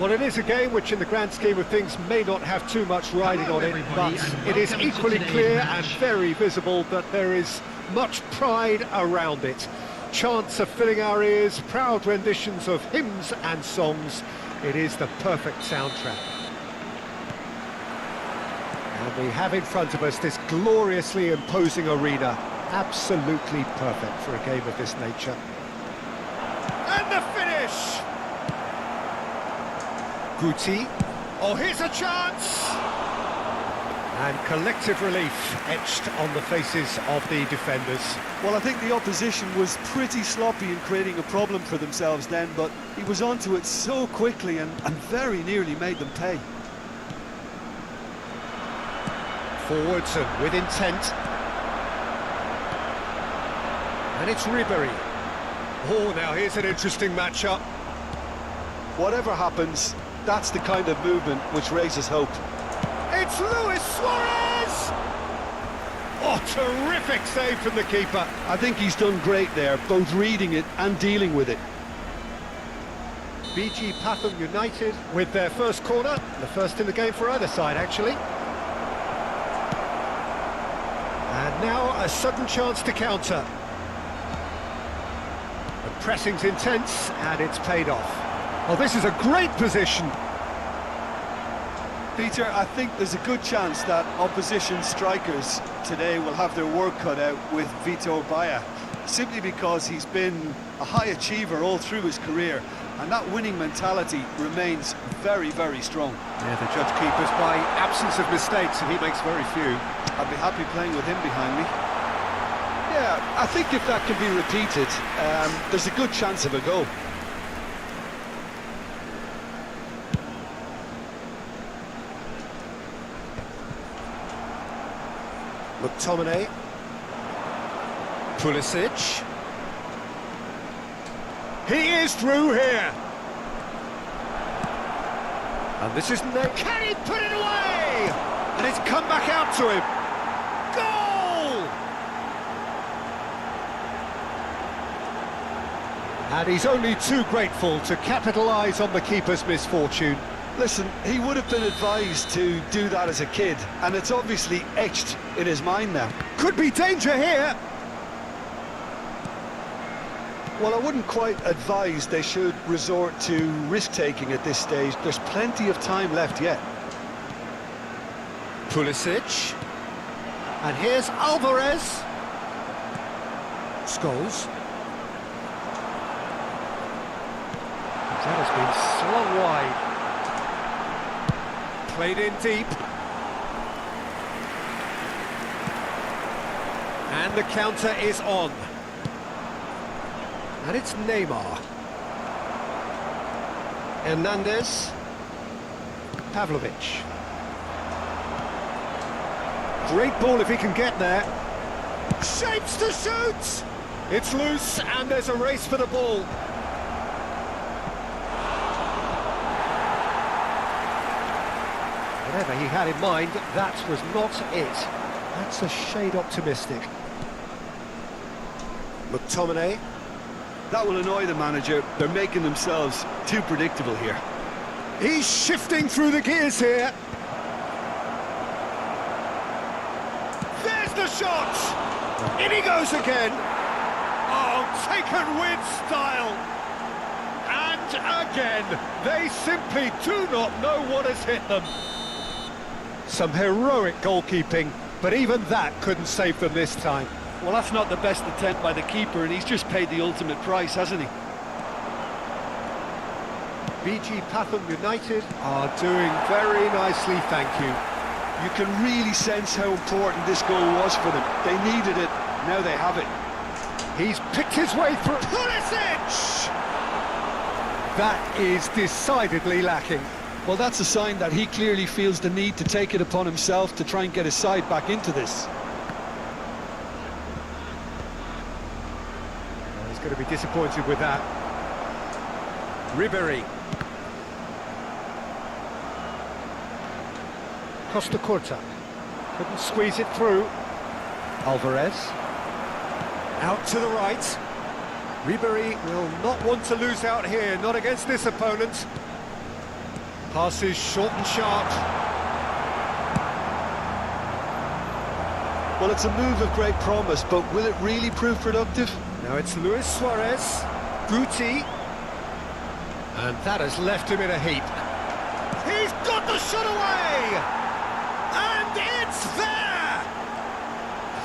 Well, it is a game which in the grand scheme of things may not have too much riding on it, but it is equally clear and very visible that there is much pride around it. Chants are filling our ears, proud renditions of hymns and songs. It is the perfect soundtrack. And we have in front of us this gloriously imposing arena. Absolutely perfect for a game of this nature. And the finish! Guti. Oh, here's a chance! And collective relief etched on the faces of the defenders. Well, I think the opposition was pretty sloppy in creating a problem for themselves then, but he was onto it so quickly and very nearly made them pay. Forwards and with intent. And it's Ribery. Oh, now here's an interesting matchup. Whatever happens, that's the kind of movement which raises hope. It's Luis Suarez! Oh, terrific save from the keeper. I think he's done great there, both reading it and dealing with it. BG Pathum United with their first corner, the first in the game for either side, actually. And now a sudden chance to counter. The pressing's intense, and it's paid off. Oh, this is a great position. Peter, I think there's a good chance that opposition strikers today will have their work cut out with Vitor Baia, simply because he's been a high achiever all through his career, and that winning mentality remains very, very strong. Yeah, the judge keepers by absence of mistakes, and he makes very few. I'd be happy playing with him behind me. Yeah, I think if that can be repeated, there's a good chance of a goal. McTominay. Pulisic. He is through here. And this is no... Can he put it away? And it's come back out to him. Goal! And he's only too grateful to capitalise on the keeper's misfortune. Listen, he would have been advised to do that as a kid, and it's obviously etched in his mind now. Could be danger here. Well, I wouldn't quite advise they should resort to risk-taking at this stage. There's plenty of time left yet. Pulisic. And here's Alvarez. Scholes. That has been slung wide. Played in deep. And the counter is on. And it's Neymar. Hernandez. Pavlovic. Great ball if he can get there. Shapes to shoot! It's loose and there's a race for the ball. Whatever he had in mind, that was not it. That's a shade optimistic. McTominay. That will annoy the manager. They're making themselves too predictable here. He's shifting through the gears here. There's the shot! In he goes again. Oh, taken with style. And again, they simply do not know what has hit them. Some heroic goalkeeping, but even that couldn't save them this time. Well, that's not the best attempt by the keeper, and he's just paid the ultimate price, hasn't he? BG Pathum United are doing very nicely, thank you. You can really sense how important this goal was for them. They needed it, now they have it. He's picked his way through. Pulisic! That is decidedly lacking. Well, that's a sign that he clearly feels the need to take it upon himself to try and get his side back into this. Well, he's going to be disappointed with that. Ribery. Costa Curta. Couldn't squeeze it through. Alvarez. Out to the right. Ribery will not want to lose out here, not against this opponent. Passes short and sharp. Well, it's a move of great promise, but will it really prove productive? Now it's Luis Suarez, Guti, and that has left him in a heap. He's got the shot away! And it's there!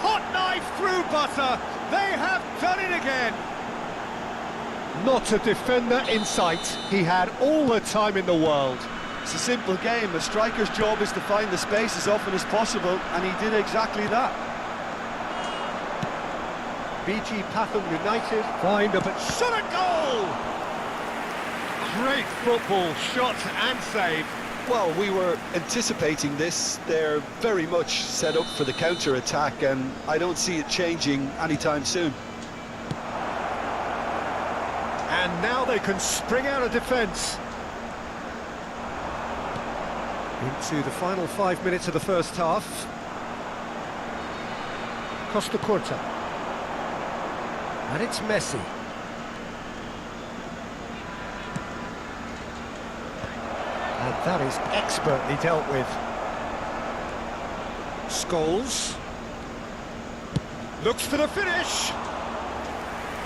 Hot knife through butter, they have done it again! Not a defender in sight, he had all the time in the world. It's a simple game, a striker's job is to find the space as often as possible, and he did exactly that. BG Pathum United find a but shot at goal! Great football, shot and save. Well, we were anticipating this. They're very much set up for the counter-attack, and I don't see it changing anytime soon. And now they can spring out of defence. Into the final 5 minutes of the first half. Costa Curta. And it's Messi. And that is expertly dealt with. Scholes. Looks for the finish.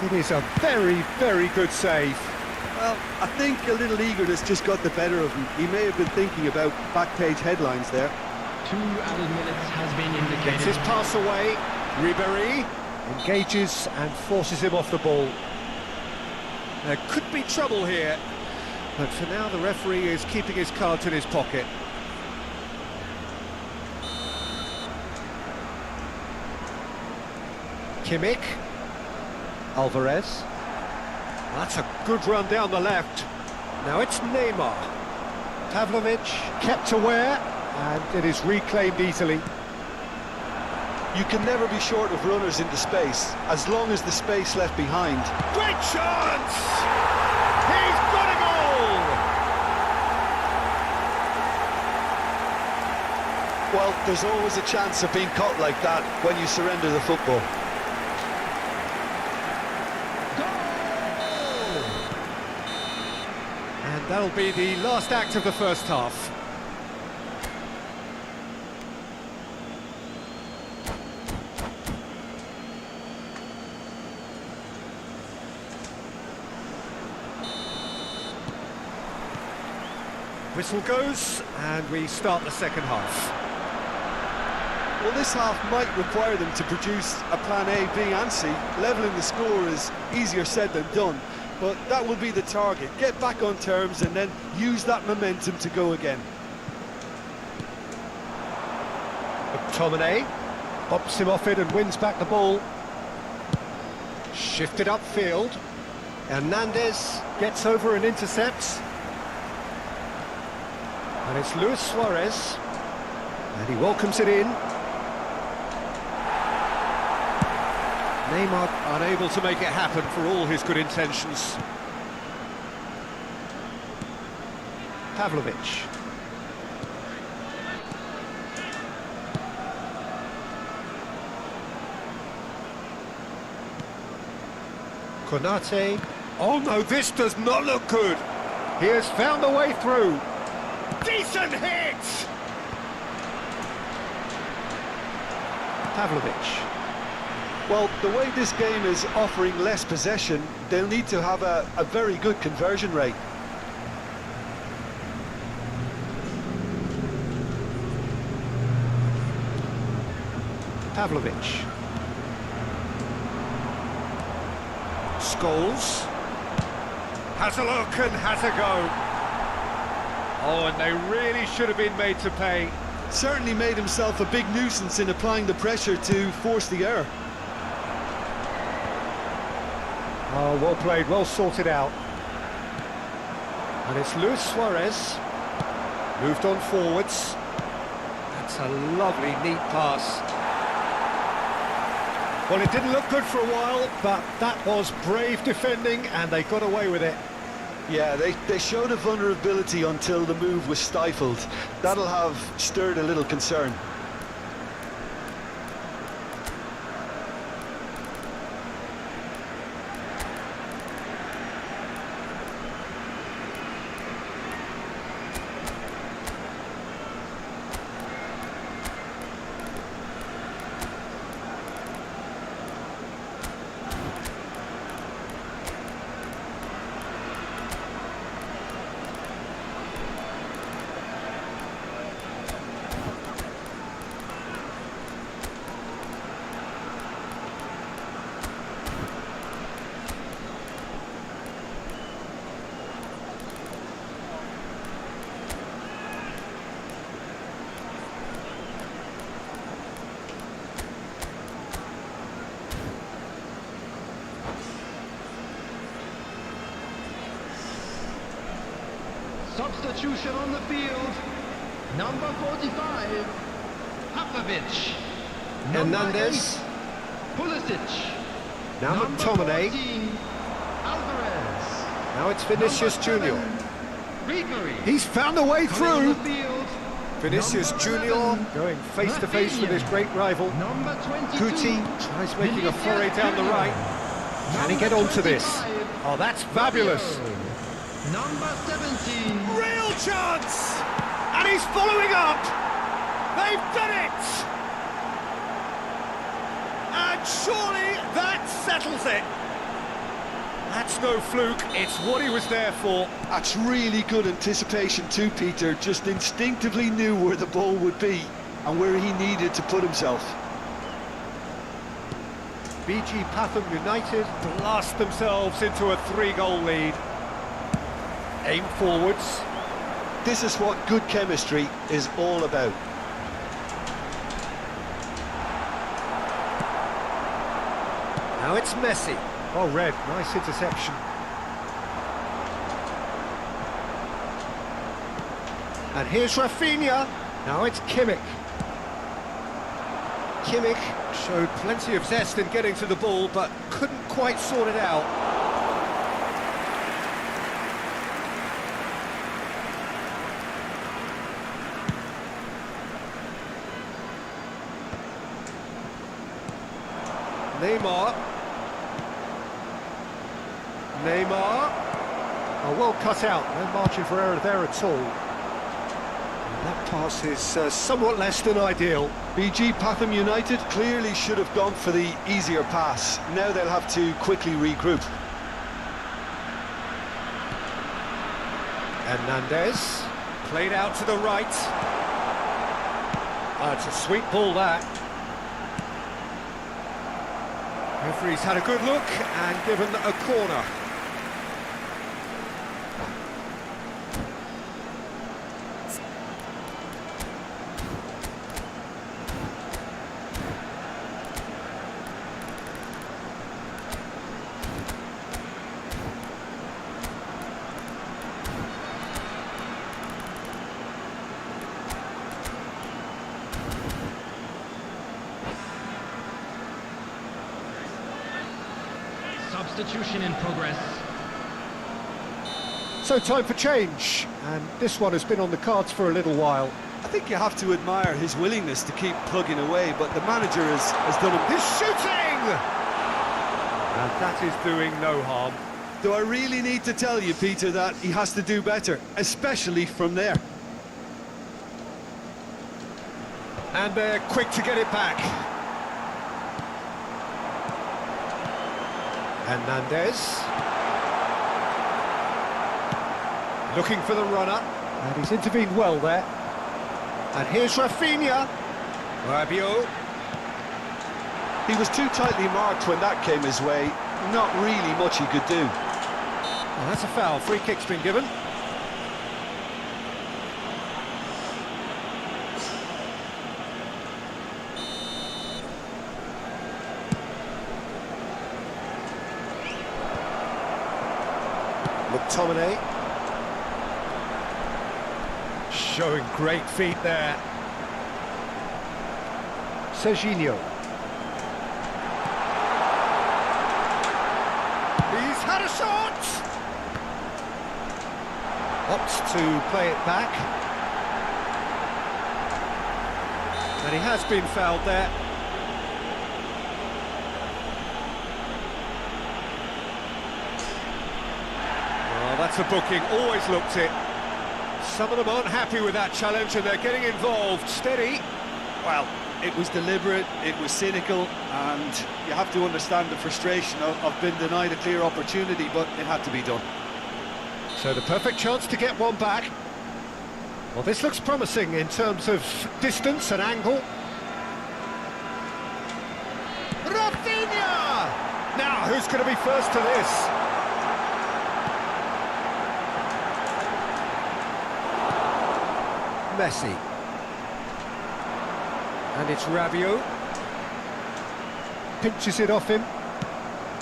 It is a very, very good save. Well, I think a little eagerness just got the better of him. He may have been thinking about back-page headlines there. 2 added minutes has been indicated. Gets his pass away. Ribéry engages and forces him off the ball. There could be trouble here, but for now the referee is keeping his cards in his pocket. Kimmich. Alvarez. That's a good run down the left. Now it's Neymar. Pavlovic kept aware, and it is reclaimed easily. You can never be short of runners into space, as long as the space left behind. Great chance! He's got a goal! Well, there's always a chance of being caught like that when you surrender the football. And that'll be the last act of the first half. Whistle goes, and we start the second half. Well, this half might require them to produce a plan A, B and C. Levelling the score is easier said than done, but that will be the target. Get back on terms and then use that momentum to go again. McTominay pops him off it and wins back the ball. Shifted upfield. Hernandez gets over and intercepts. And it's Luis Suarez. And he welcomes it in. Neymar unable to make it happen for all his good intentions. Pavlovic. Konate. Oh no, this does not look good. He has found a way through. Decent hit! Pavlovic. Well, the way this game is offering less possession, they'll need to have a very good conversion rate. Pavlovic. Scholes. Has a look and has a go. Oh, and they really should have been made to pay. Certainly made himself a big nuisance in applying the pressure to force the error. Oh, well played, well sorted out. And it's Luis Suarez. Moved on forwards. That's a lovely, neat pass. Well, it didn't look good for a while, but that was brave defending, and they got away with it. Yeah, they showed a vulnerability until the move was stifled. That'll have stirred a little concern. Substitution on the field. Number 45, Popovic. Hernandez. Pulisic. Now Number McTominay. 14, Alvarez. Now it's Vinicius Number Junior. 7, Ribery. He's found a way Coming on through. the field. Vinicius Number Junior 11, going face to face with his great rival. Number 22, Guti tries making a foray Vinicius down the Junior. right. Can he Number get onto this? 25, Oh, that's fabulous. Fabio. Number 17, Real chance! And he's following up! They've done it! And surely that settles it. That's no fluke, it's what he was there for. That's really good anticipation too, Peter. Just instinctively knew where the ball would be and where he needed to put himself. BG Pathum United blast themselves into a 3-goal lead. Aim forwards. This is what good chemistry is all about. Now it's Messi. Oh, Red, nice interception. And here's Rafinha. Now it's Kimmich. Kimmich showed plenty of zest in getting to the ball, but couldn't quite sort it out. Neymar. Oh, well cut out, no margin for error there at all. And that pass is somewhat less than ideal. BG Pathum United clearly should have gone for the easier pass. Now they'll have to quickly regroup. Hernandez, played out to the right. It's a sweet ball, that. Referee's had a good look and given a corner. substitution in progress. So time for change, and this one has been on the cards for a little while. I think you have to admire his willingness to keep plugging away, but the manager has done him. He's shooting! And that is doing no harm. Do I really need to tell you, Peter, that he has to do better, especially from there? And they're quick to get it back. Hernandez. Looking for the runner. And he's intervened well there. And here's Rafinha. Rabiot. He was too tightly marked when that came his way. Not really much he could do. Well, that's a foul. Free kick's been given. McTominay. Showing great feet there. Serginho. He's had a shot! Opts to play it back. And he has been fouled there. Well, that's a booking, always looked it. Some of them aren't happy with that challenge and they're getting involved. Steady. Well, it was deliberate, it was cynical, and you have to understand the frustration of being denied a clear opportunity, but it had to be done. So the perfect chance to get one back. Well, this looks promising in terms of distance and angle. Rafinha! Now, who's going to be first to this? Messi. And it's Rabiot. Pinches it off him.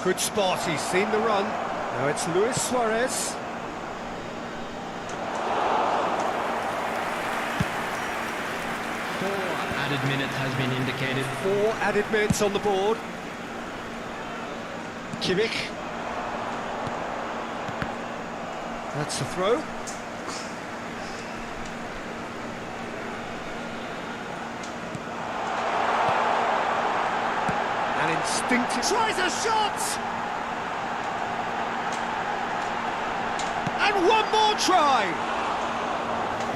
Good spot, he's seen the run. Now it's Luis Suarez. minute has been indicated. 4 added minutes on the board. Kimmich. That's a throw. An instinctive... Tries a shot! And one more try!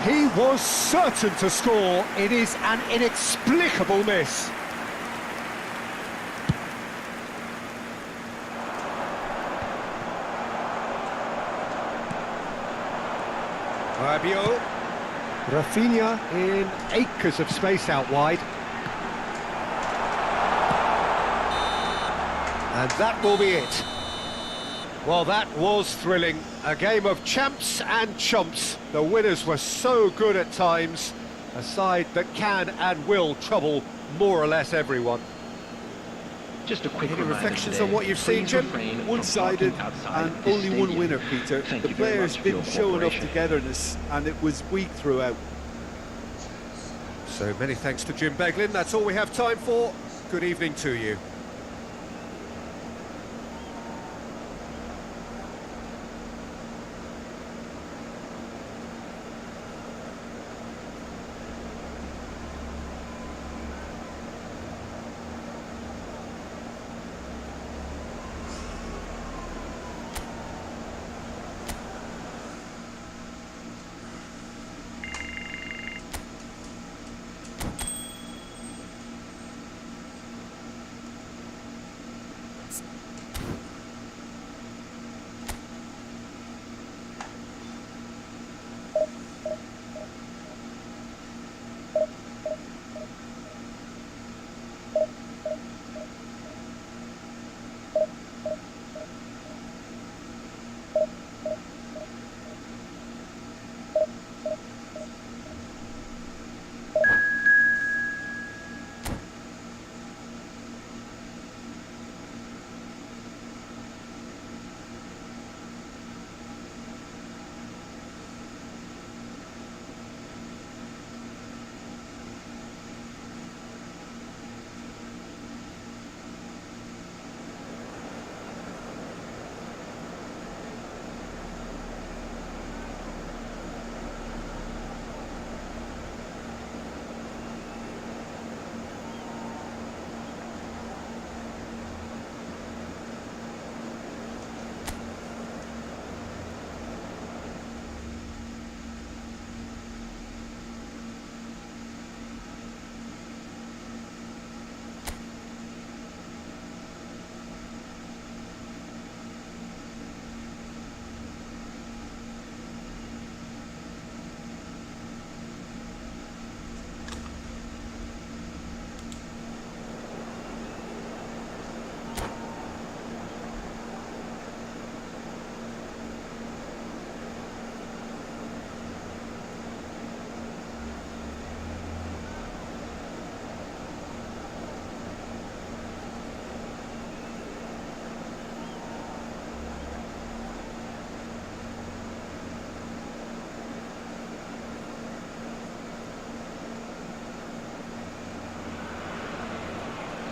He was certain to score. It is an inexplicable miss. Rabiot. Rafinha in acres of space out wide. And that will be it. Well, that was thrilling. A game of champs and chumps. The winners were so good at times. A side that can and will trouble more or less everyone. Just a quick Any reminder reflections today, on what you've seen, please Jim? refrain from One-sided parking outside and this only one stadium. winner, Peter. Thank The you very players much for your didn't show enough cooperation. togetherness, and it was weak throughout. So many thanks to Jim Beglin. That's all we have time for. Good evening to you.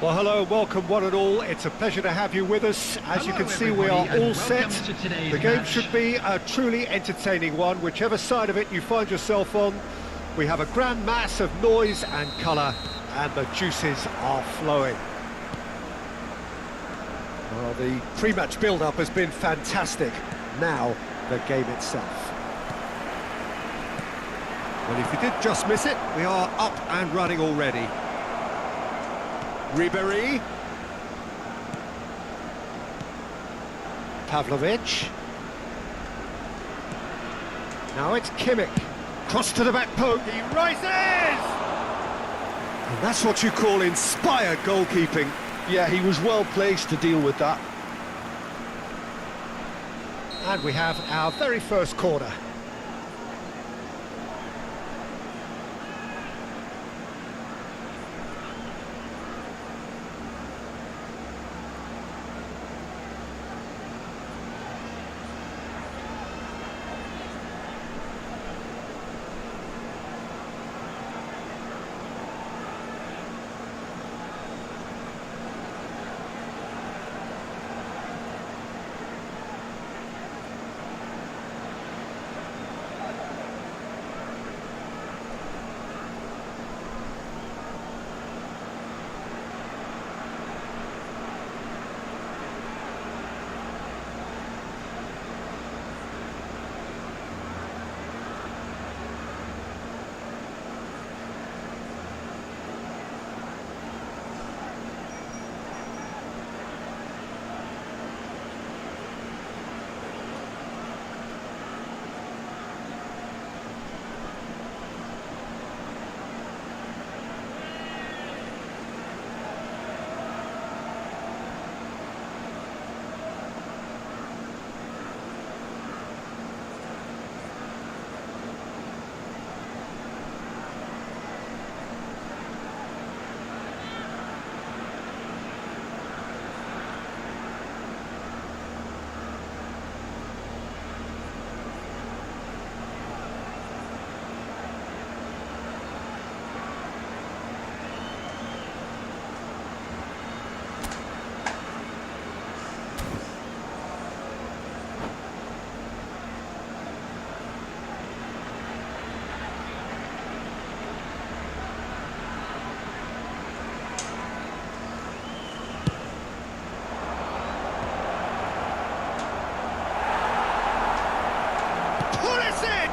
Well, hello, welcome one and all. It's a pleasure to have you with us. As you Hello, can see, we are everybody, all and set. welcome to today's The game match. should be a truly entertaining one, whichever side of it you find yourself on. We have a grand mass of noise and colour, and the juices are flowing. Well, the pre-match build-up has been fantastic. Now, the game itself. Well, if you did just miss it, we are up and running already. Ribéry. Pavlovic. Now it's Kimmich. Cross to the back post. He rises! And that's what you call inspired goalkeeping. Yeah, he was well placed to deal with that. And we have our very first corner.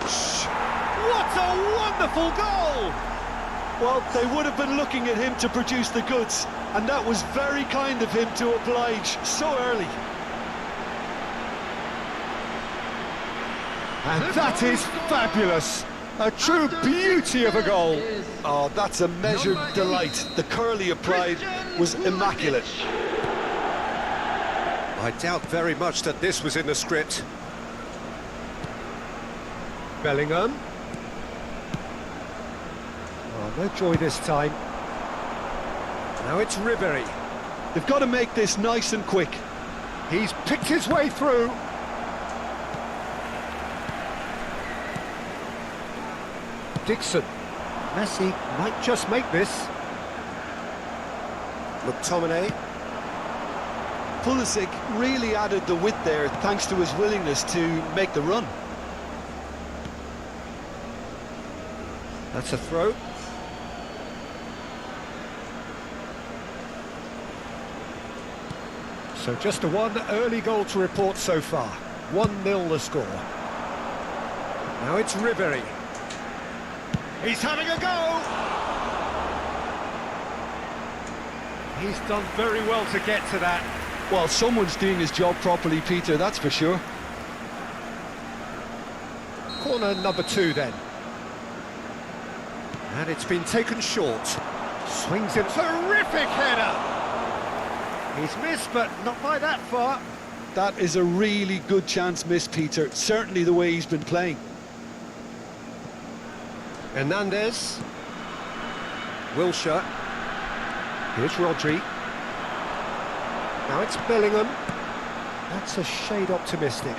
What a wonderful goal! Well, they would have been looking at him to produce the goods, and that was very kind of him to oblige so early. And that is fabulous. A true beauty of a goal. Oh, that's a measured delight. The curl he applied was immaculate. I doubt very much that this was in the script. Bellingham. Oh, no joy this time. Now it's Ribery. They've got to make this nice and quick. He's picked his way through. Dixon. Messi might just make this. McTominay. Pulisic really added the width there thanks to his willingness to make the run. That's a throw. So just a one early goal to report so far. 1-0 the score. Now it's Ribery. He's having a go! He's done very well to get to that. Well, someone's doing his job properly, Peter, that's for sure. Corner number 2 then. And it's been taken short. Swings it. Terrific header! He's missed, but not by that far. That is a really good chance missed, Peter. Certainly the way he's been playing. Hernandez. Wilshere. Here's Rodri. Now it's Bellingham. That's a shade optimistic.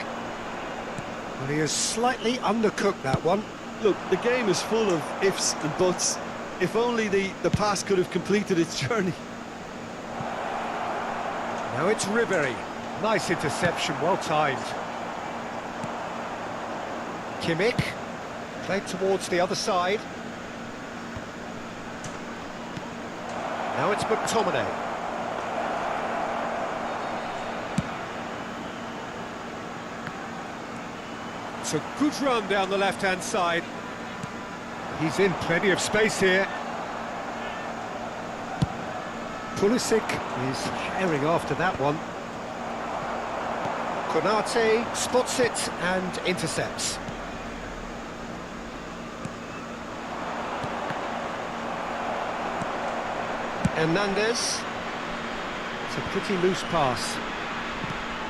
Well, he has slightly undercooked that one. Look, the game is full of ifs and buts. If only the pass could have completed its journey. Now it's Ribery. Nice interception, well timed. Kimmich. Played towards the other side. Now it's McTominay. It's a good run down the left-hand side. He's in plenty of space here. Pulisic is herring after that one. Konate spots it and intercepts. Hernandez. It's a pretty loose pass.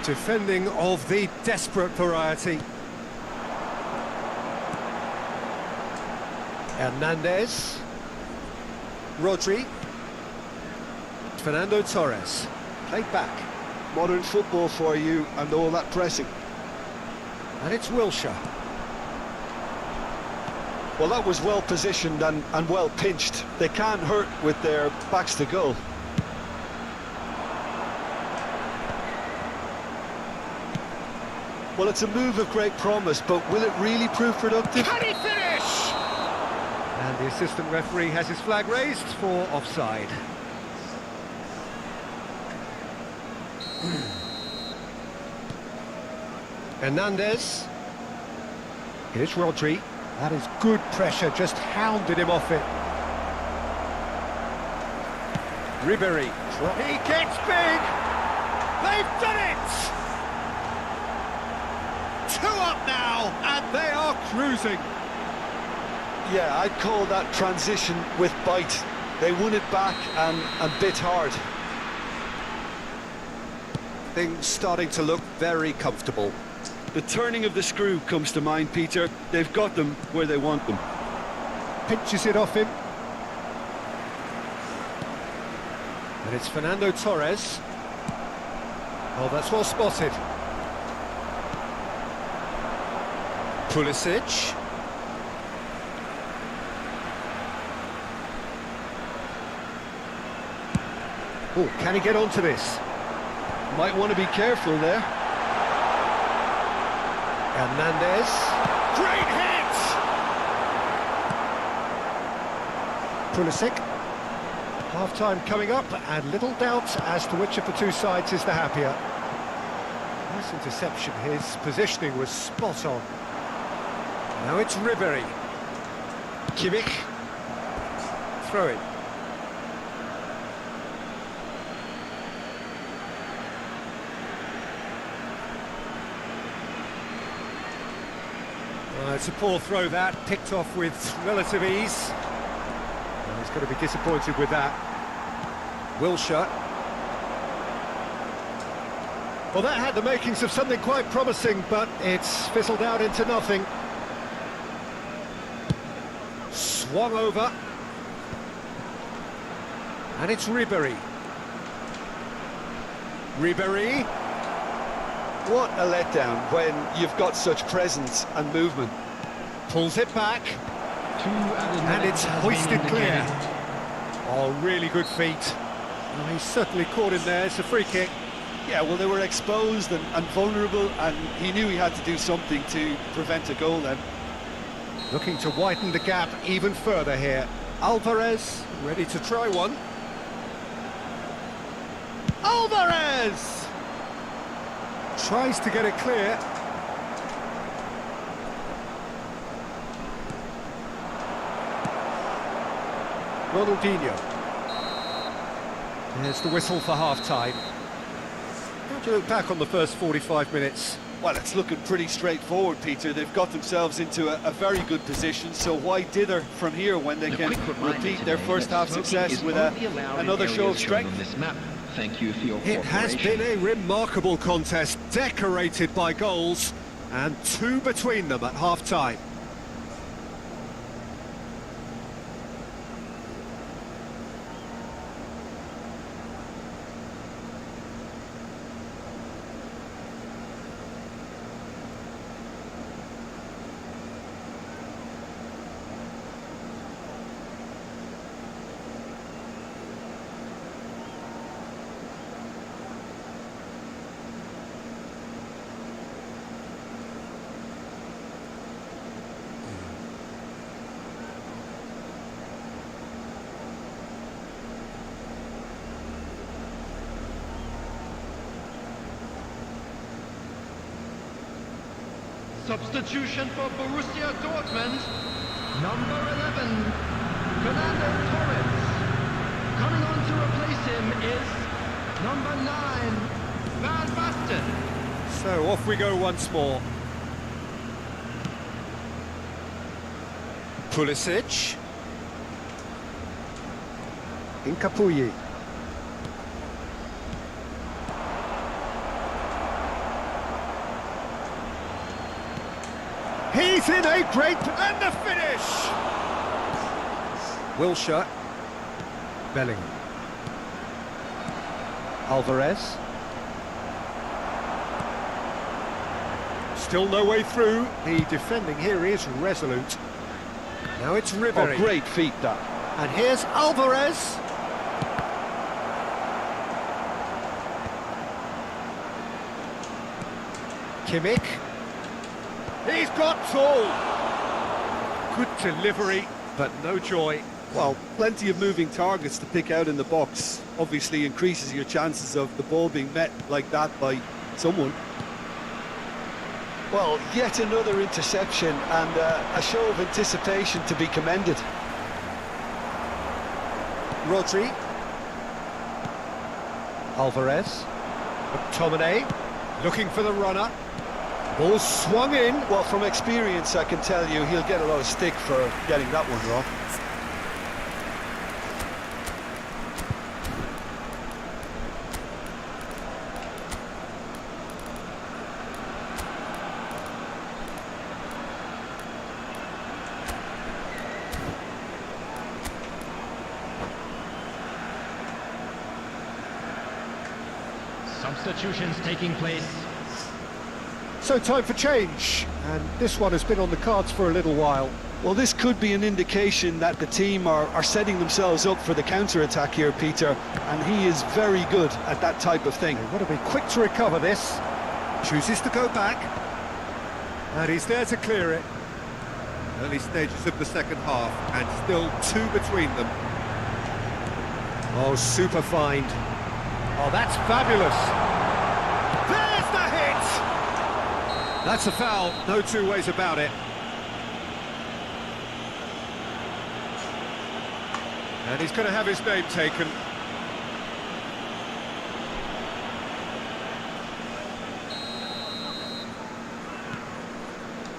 Defending of the desperate variety. Hernandez. Rodri. Fernando Torres. Played back. Modern football for you and all that pressing. And it's Wilshere. Well, that was well positioned and well pinched. They can't hurt with their backs to goal. Well, it's a move of great promise, but will it really prove productive? Can he finish? And the assistant referee has his flag raised for offside. Hernandez. Here's Rodri. That is good pressure, just hounded him off it. Ribery. He gets big! They've done it! 2 up now, and they are cruising. Yeah, I'd call that transition with bite. They won it back and bit hard. Things starting to look very comfortable. The turning of the screw comes to mind, Peter. They've got them where they want them. Pinches it off him. And it's Fernando Torres. Oh, that's well spotted. Pulisic. Oh, can he get onto this? Might want to be careful there. Hernandez. Great hit! Pulisic. Half-time coming up, and little doubt as to which of the two sides is the happier. Nice interception, his positioning was spot on. Now it's Ribery. Kimmich. Throw it. It's a poor throw that, picked off with relative ease. Well, he's going to be disappointed with that. Wilshere. Well, that had the makings of something quite promising, but it's fizzled out into nothing. Swung over. And it's Ribery. Ribery. What a letdown when you've got such presence and movement. Pulls it back. And it's hoisted clear. Oh, really good feet. Well, he's certainly caught in there. It's a free kick. Yeah, well, they were exposed and vulnerable, and he knew he had to do something to prevent a goal then. Looking to widen the gap even further here. Alvarez, ready to try one. Alvarez! Tries to get it clear. Ronaldinho. There's the whistle for half-time. How do you look back on the first 45 minutes? Well, it's looking pretty straightforward, Peter. They've got themselves into a very good position, so why dither from here when they can repeat their first half success with another show of strength? Thank you for your It has been a remarkable contest, decorated by goals, and two between them at half-time. Substitution for Borussia Dortmund, number 11, Fernando Torres. Coming on to replace him is number 9, Van Basten. So off we go once more. Pulisic. Incapuyi. He's in a great... and the finish! Wilshere. Bellingham. Alvarez. Still no way through. The defending here is resolute. Now it's Ribery. Oh, great feet, that. And here's Alvarez. Kimmich. He's got tall. Good delivery, but no joy. Well, plenty of moving targets to pick out in the box. Obviously increases your chances of the ball being met like that by someone. Well, yet another interception and a show of anticipation to be commended. Rodri. Alvarez. McTominay. Looking for the runner. Ball swung in. Well, from experience, I can tell you he'll get a lot of stick for getting that one wrong. Substitutions taking place. So time for change, and this one has been on the cards for a little while. Well, this could be an indication that the team are setting themselves up for the counter-attack here, Peter, and he is very good at that type of thing. They've got to be quick to recover this. Chooses to go back, and he's there to clear it. Early stages of the second half, and still two between them. Oh, super find. Oh, that's fabulous. There's the hit! That's a foul, no two ways about it. And he's going to have his name taken.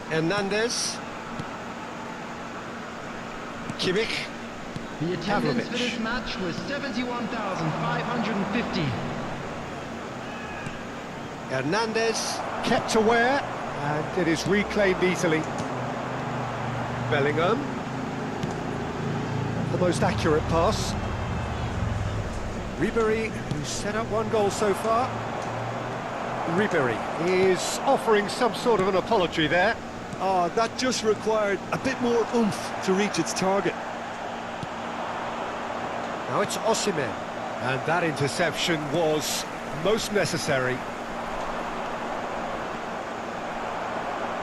Hernandez. Kimmich. The attendance for Pavlovic. this match was 71,550. Hernandez. Kept aware, and it is reclaimed easily. Bellingham. The most accurate pass. Ribery, who's set up one goal so far. Ribery is offering some sort of an apology there. Oh, that just required a bit more oomph to reach its target. Now it's Osimhen. And that interception was most necessary.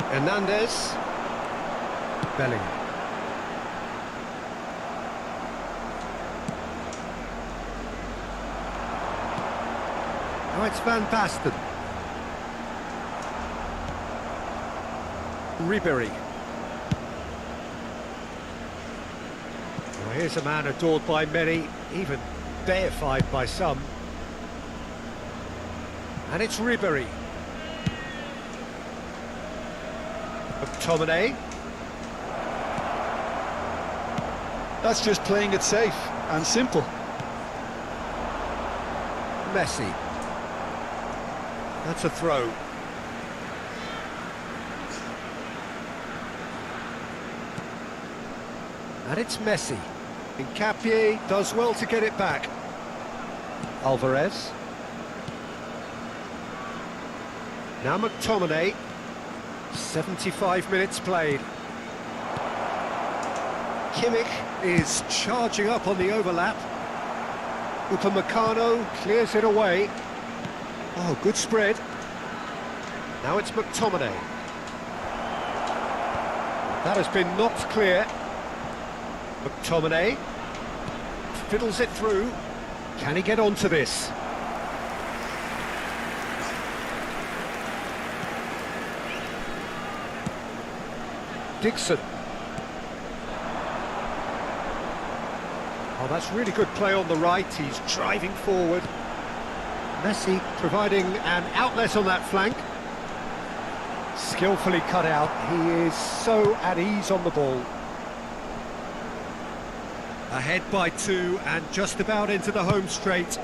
Hernandez. Bellingham. Now it's Van Basten. Ribery. Well, here's a man adored by many, even deified by some. And it's Ribery. McTominay. That's just playing it safe and simple. Messi. That's a throw. And it's Messi. Hincapié does well to get it back. Alvarez. Now McTominay. 75 minutes played. Kimmich is charging up on the overlap. Upamecano clears it away. Oh, good spread. Now it's McTominay. That has been knocked clear. McTominay fiddles it through. Can he get onto this? Dixon. Oh, that's really good play on the right. He's driving forward. Messi providing an outlet on that flank. Skillfully cut out. He is so at ease on the ball. Ahead by 2 and just about into the home straight.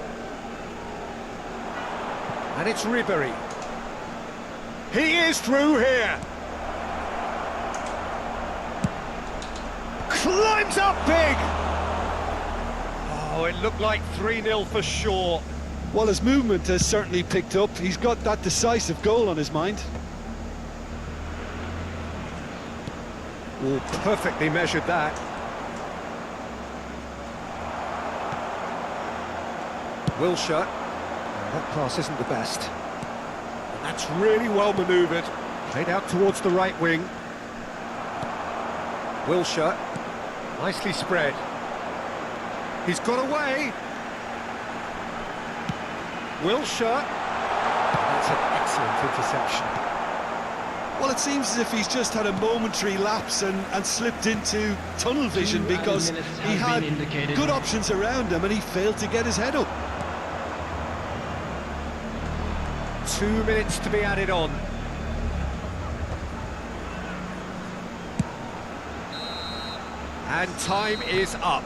And it's Ribery. He is through here. Climbs up big. Oh, it looked like 3-0 for sure. Well, his movement has certainly picked up. He's got that decisive goal on his mind. Oh, perfectly measured that. Wilshere. That pass isn't the best. And that's really well manoeuvred. Played out towards the right wing. Wilshere. Nicely spread. He's got away. Wilshere. That's an excellent interception. Well, it seems as if he's just had a momentary lapse and slipped into tunnel vision 2 because minutes he has had been indicated. good options around him and he failed to get his head up. 2 minutes to be added on. And time is up.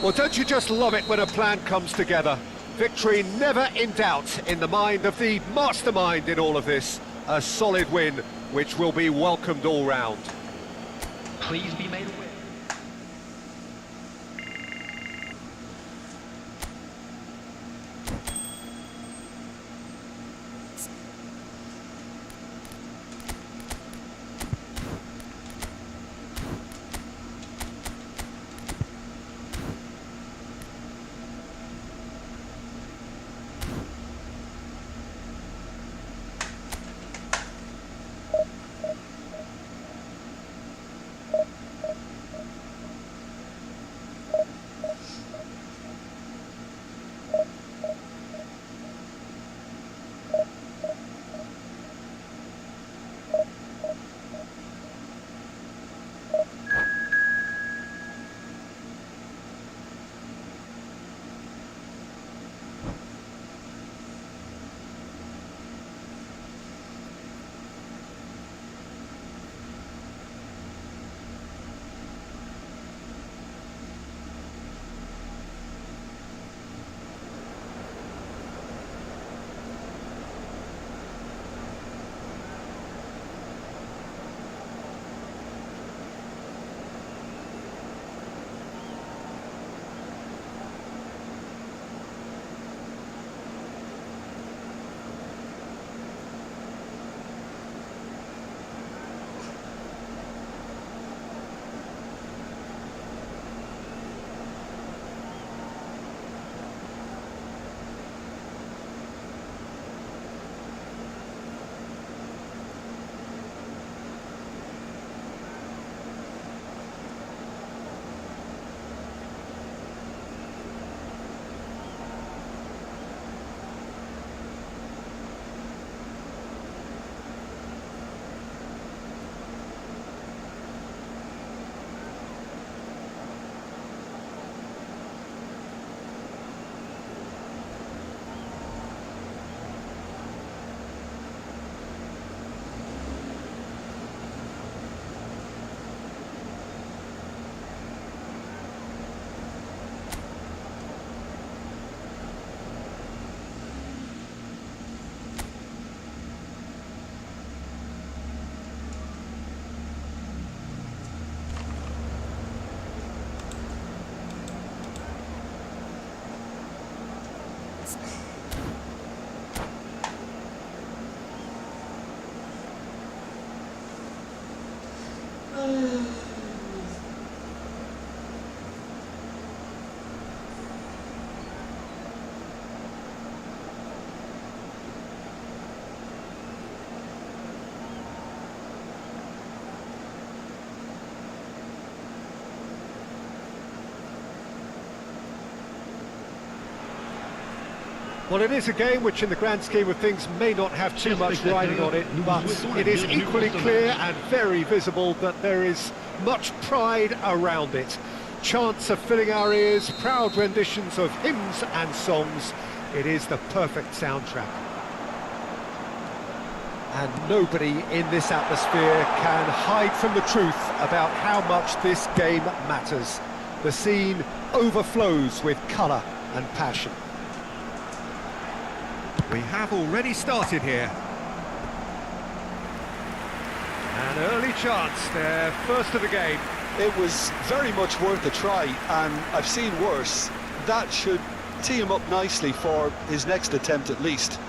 Well, don't you just love it when a plan comes together? Victory never in doubt in the mind of the mastermind in all of this. A solid win, which will be welcomed all round. Please be made aware. Well, it is a game which in the grand scheme of things may not have too much riding on it, but it is equally clear and very visible that there is much pride around it. Chants are filling our ears, proud renditions of hymns and songs. It is the perfect soundtrack. And nobody in this atmosphere can hide from the truth about how much this game matters. The scene overflows with colour and passion. We have already started here. An early chance, their first of the game. It was very much worth a try, and I've seen worse. That should tee him up nicely for his next attempt at least.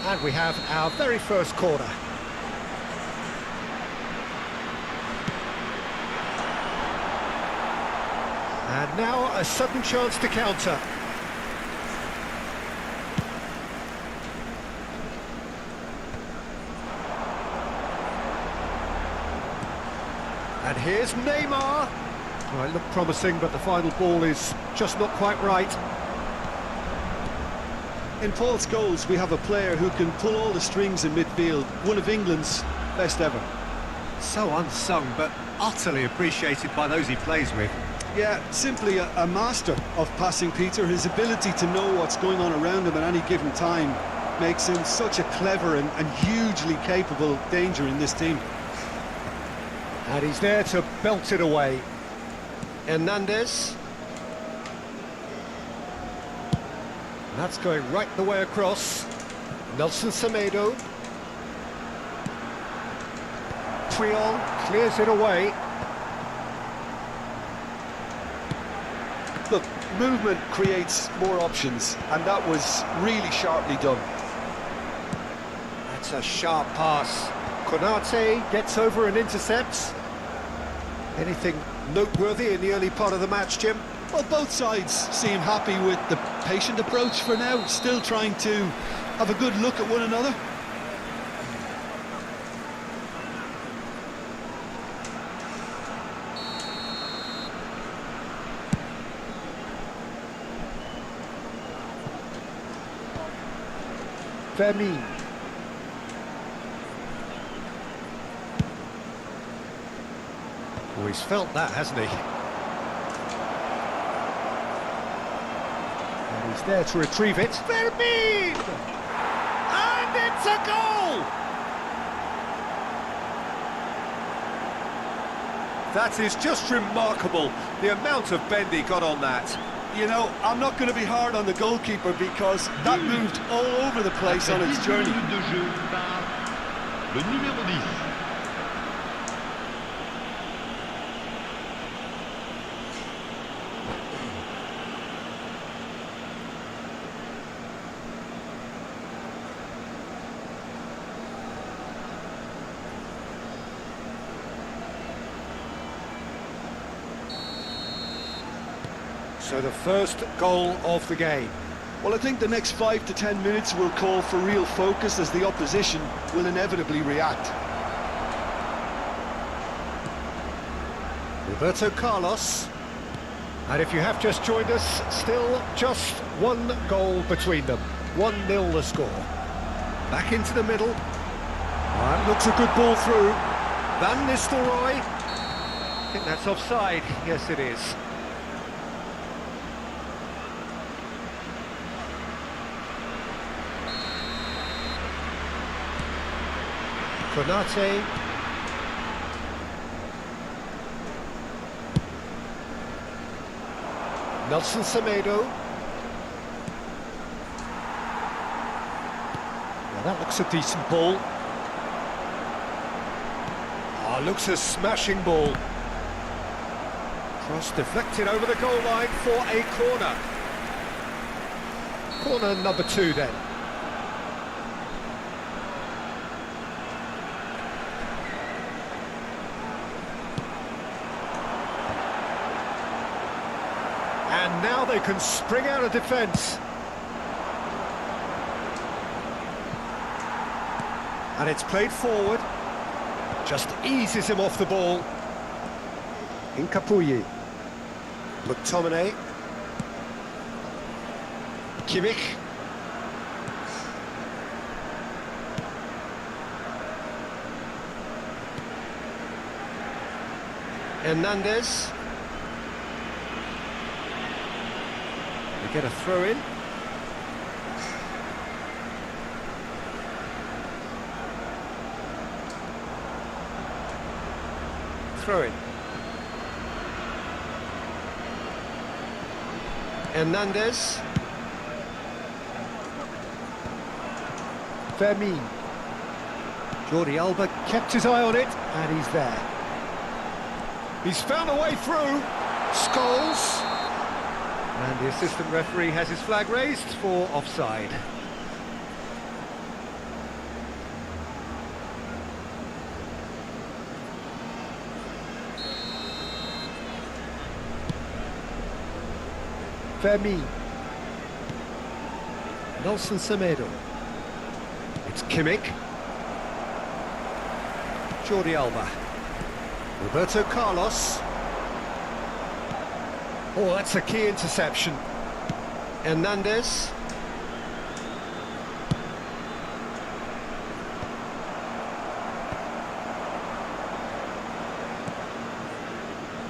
And we have our very first corner. And now a sudden chance to counter. And here's Neymar. Well, it looked promising, but the final ball is just not quite right. In Paul Scholes, we have a player who can pull all the strings in midfield, one of England's best ever. So unsung, but utterly appreciated by those he plays with. Yeah, simply a master of passing, Peter. His ability to know what's going on around him at any given time makes him such a clever and hugely capable danger in this team. And he's there to belt it away. Hernandez. That's going right the way across. Nelson Semedo. Puyol clears it away. Look, movement creates more options, and that was really sharply done. That's a sharp pass. Konate gets over and intercepts. Anything noteworthy in the early part of the match, Jim? Well, both sides seem happy with the patient approach for now, still trying to have a good look at one another. Vermeer. Oh, he's felt that, hasn't he? And he's there to retrieve it. Vermeer! And it's a goal! That is just remarkable, the amount of bend he got on that. You know, I'm not going to be hard on the goalkeeper because that moved all over the place on its journey. De jeu par le numéro 10. So the first goal of the game. Well, I think the next 5 to 10 minutes will call for real focus as the opposition will inevitably react. Roberto Carlos. And if you have just joined us, still just one goal between them. 1-0 the score. Back into the middle. That looks a good ball through. Van Nistelrooy. I think that's offside. Yes, it is. Konate. Nelson Semedo. Well, that looks a decent ball. Oh, looks a smashing ball. Cross deflected over the goal line for a corner. Corner number 2 then. And now they can spring out of defence. And it's played forward. Just eases him off the ball. Incapuyi. McTominay. Kimmich. Hernandez. They get a throw in. Throw in. Hernandez. Fermin. Jordi Alba kept his eye on it, and he's there. He's found a way through. Scholes. And the assistant referee has his flag raised for offside. Fermin. Nelson Semedo. It's Kimmich. Jordi Alba. Roberto Carlos. Oh, that's a key interception. Hernandez.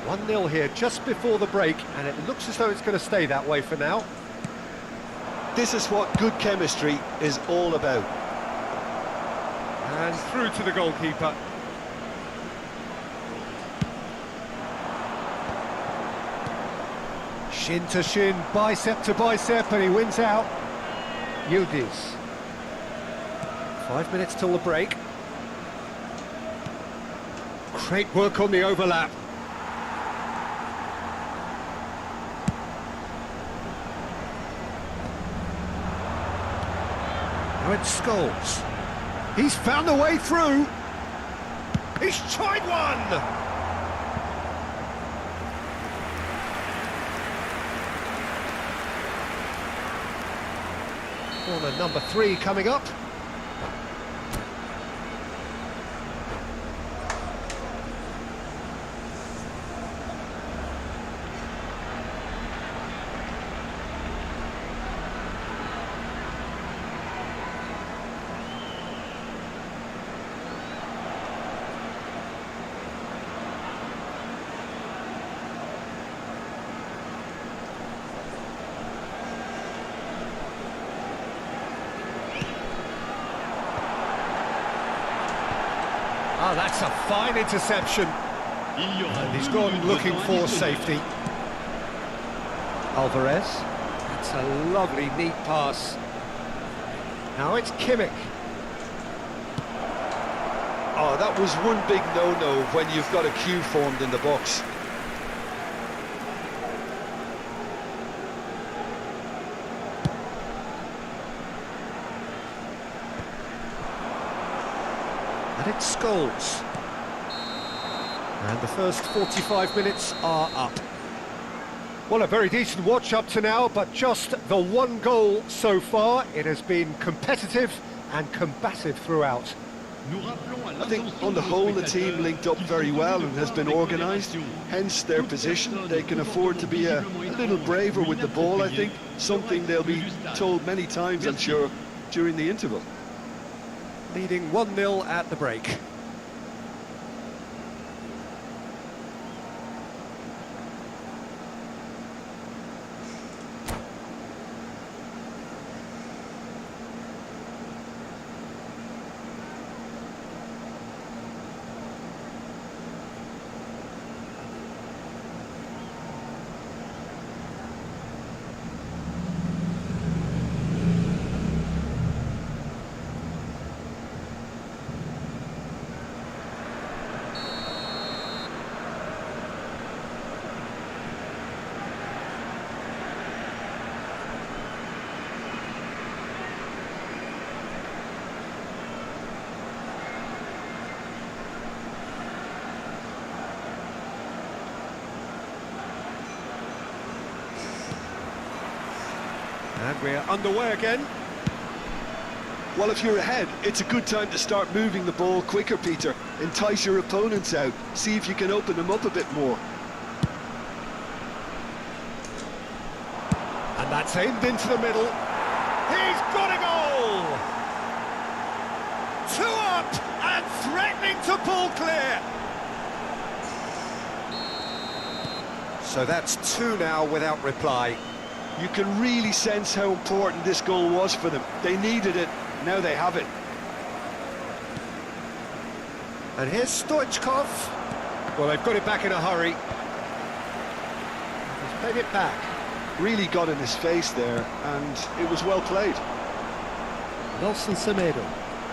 One 0 here just before the break, and it looks as though it's going to stay that way for now. This is what good chemistry is all about. And through to the goalkeeper. Shin to shin, bicep to bicep, and he wins out. Yildiz. 5 minutes till the break. Great work on the overlap. Now it's Scholes. He's found a way through. He's tried one. Corner number 3 coming up. Oh, that's a fine interception. And he's gone looking for safety. Alvarez. That's a lovely, neat pass. Now it's Kimmich. Oh, that was one big no-no when you've got a queue formed in the box. And it's Scholes. And the first 45 minutes are up. Well, a very decent watch up to now, but just the one goal so far. It has been competitive and combative throughout. I think on the whole the team linked up very well and has been organised, hence their position. They can afford to be a little braver with the ball, I think, something they'll be told many times, I'm sure, during the interval. Leading 1-0 at the break. And we're underway again. Well, if you're ahead, it's a good time to start moving the ball quicker, Peter. Entice your opponents out. See if you can open them up a bit more. And that's aimed into the middle. He's got a goal! 2 up and threatening to pull clear. So that's 2 now without reply. You can really sense how important this goal was for them. They needed it, now they have it. And here's Stoichkov. Well, they've got it back in a hurry. He's played it back. Really got in his face there, and it was well played. Nelson Semedo.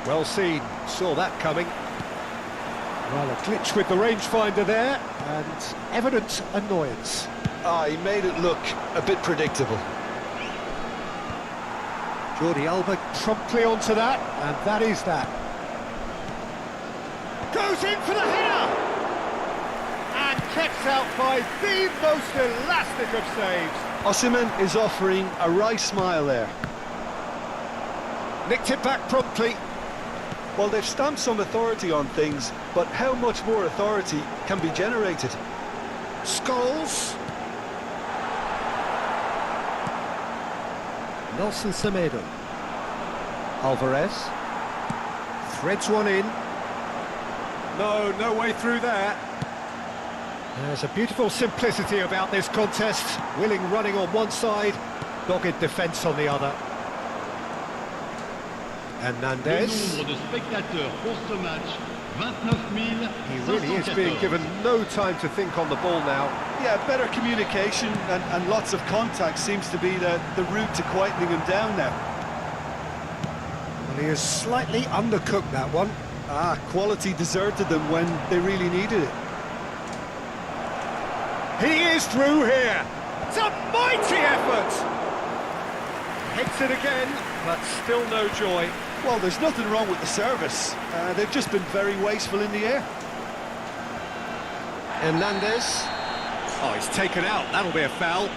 Well seen, saw that coming. Well, a glitch with the rangefinder there, and evident annoyance. He made it look a bit predictable. Jordi Alba promptly onto that, and that is that. Goes in for the header! And kept out by the most elastic of saves. Osimhen is offering a right smile there. Nicked it back promptly. Well, they've stamped some authority on things, but how much more authority can be generated? Scholes. Nelson Semedo. Alvarez. Threads one in. No way through there. There's a beautiful simplicity about this contest. Willing running on one side, dogged defence on the other. Hernandez. Le nombre de spectateurs pour ce match, 29 He really is being given no time to think on the ball now. Yeah, better communication and lots of contact seems to be the route to quietening him down now. Well, he has slightly undercooked that one. Quality deserted them when they really needed it. He is through here. It's a mighty effort. Hits it again, but still no joy. Well, there's nothing wrong with the service. They've just been very wasteful in the air. Hernandez. Oh, he's taken out. That'll be a foul.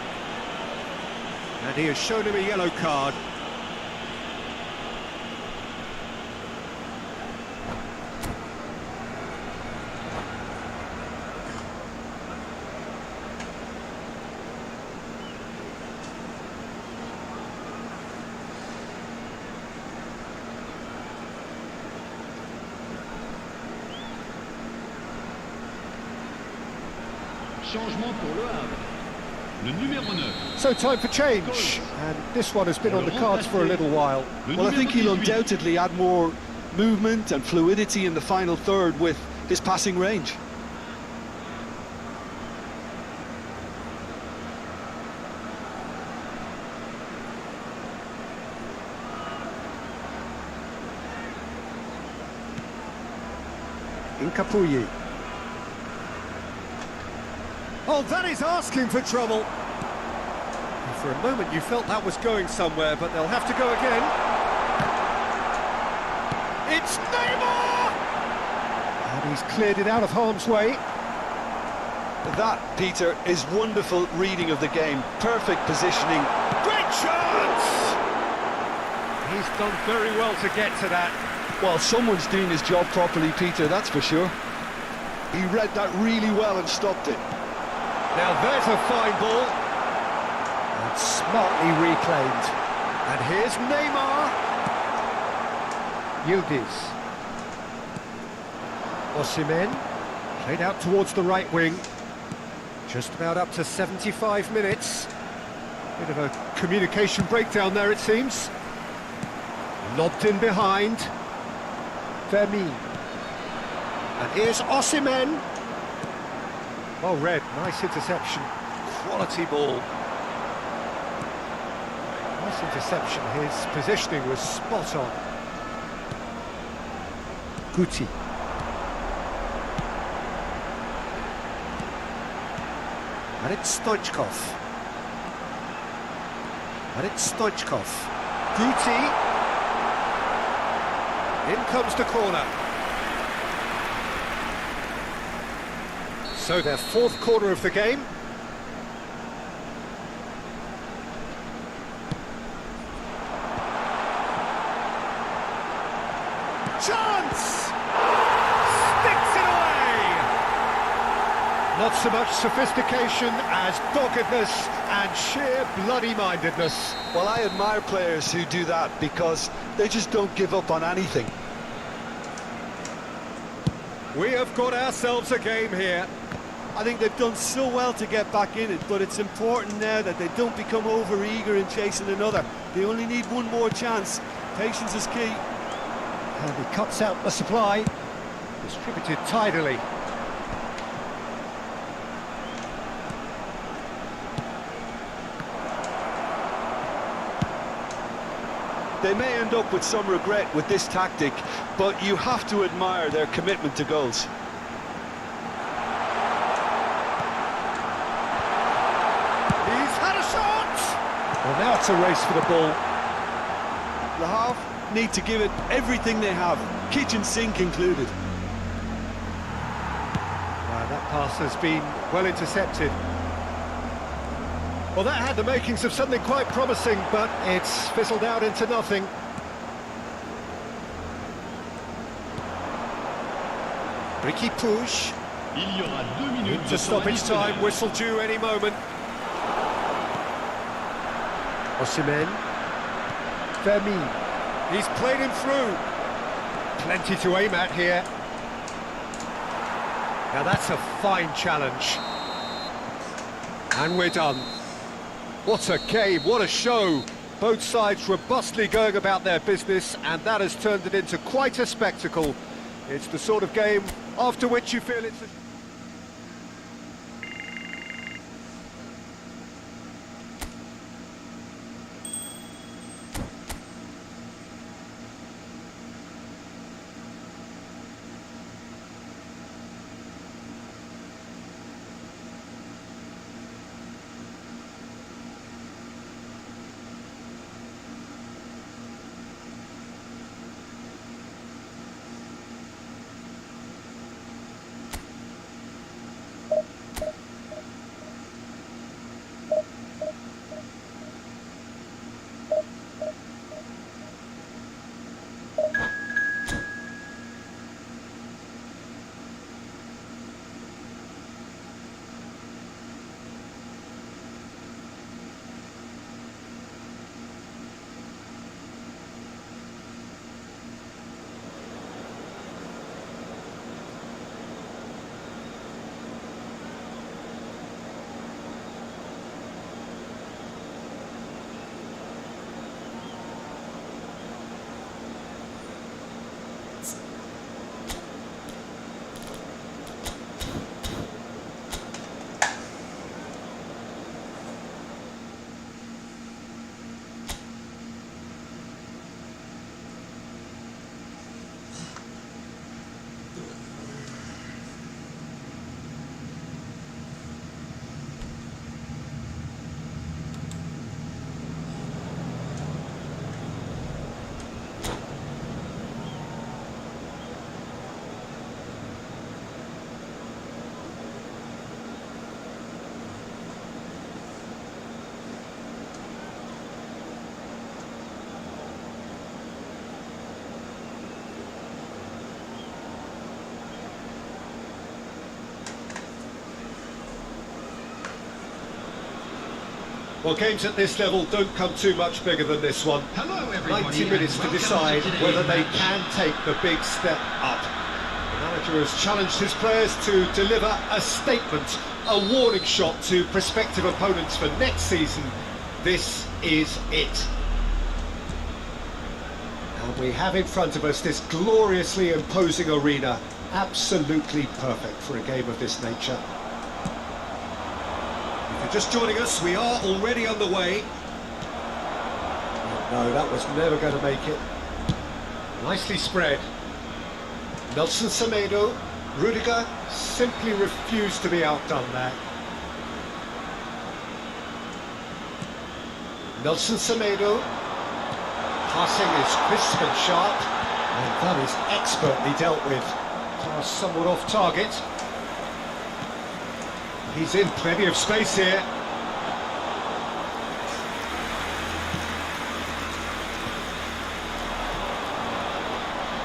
And he has shown him a yellow card. Changement pour Le Havre. Le numéro 9. So time for change. And this one has been on the cards for a little while. Well, I think he'll undoubtedly add more movement and fluidity in the final third with his passing range. Incapuyi. Oh, that is asking for trouble. And for a moment you felt that was going somewhere, but they'll have to go again. It's Neymar! And he's cleared it out of harm's way. That, Peter, is wonderful reading of the game. Perfect positioning. Great chance! He's done very well to get to that. Well, someone's doing his job properly, Peter, that's for sure. He read that really well and stopped it. Now there's a fine ball. And smartly reclaimed. And here's Neymar. Yildiz. Osimhen. Played out towards the right wing. Just about up to 75 minutes. Bit of a communication breakdown there, it seems. Lobbed in behind. Vermeer. And here's Osimhen. Well read, nice interception. Quality ball. Nice interception, his positioning was spot on. Guti. And it's Stoichkov. And it's Stoichkov. Guti. In comes the corner. So their fourth quarter of the game. Chance! Sticks it away! Not so much sophistication as doggedness and sheer bloody-mindedness. Well, I admire players who do that because they just don't give up on anything. We have got ourselves a game here. I think they've done so well to get back in it, but it's important now that they don't become over-eager in chasing another. They only need one more chance. Patience is key. And he cuts out the supply. Distributed tidily. They may end up with some regret with this tactic, but you have to admire their commitment to goals. He's had a shot! Well, now it's a race for the ball. Le Havre need to give it everything they have, kitchen sink included. That pass has been well intercepted. Well, that had the makings of something quite promising, but it's fizzled out into nothing. Ricky Puig. Il y aura 2 minutes To de temps stoppage time, additionnel. whistle due any moment. Osimhen. Vermeer. He's played him through. Plenty to aim at here. Now that's a fine challenge. And we're done. What a game, what a show. Both sides robustly going about their business, and that has turned it into quite a spectacle. It's the sort of game after which you feel it's a... Well, games at this level don't come too much bigger than this one. Hello, everybody. 90 minutes to and welcome decide today's whether they match. can take the big step up. The manager has challenged his players to deliver a statement, a warning shot to prospective opponents for next season. This is it. And we have in front of us this gloriously imposing arena, absolutely perfect for a game of this nature. If you're just joining us, we are already underway. No, that was never going to make it. Nicely spread. Nelson Semedo, Rudiger simply refused to be outdone there. Nelson Semedo. Passing is crisp and sharp, and that is expertly dealt with. Pass somewhat off target. He's in plenty of space here.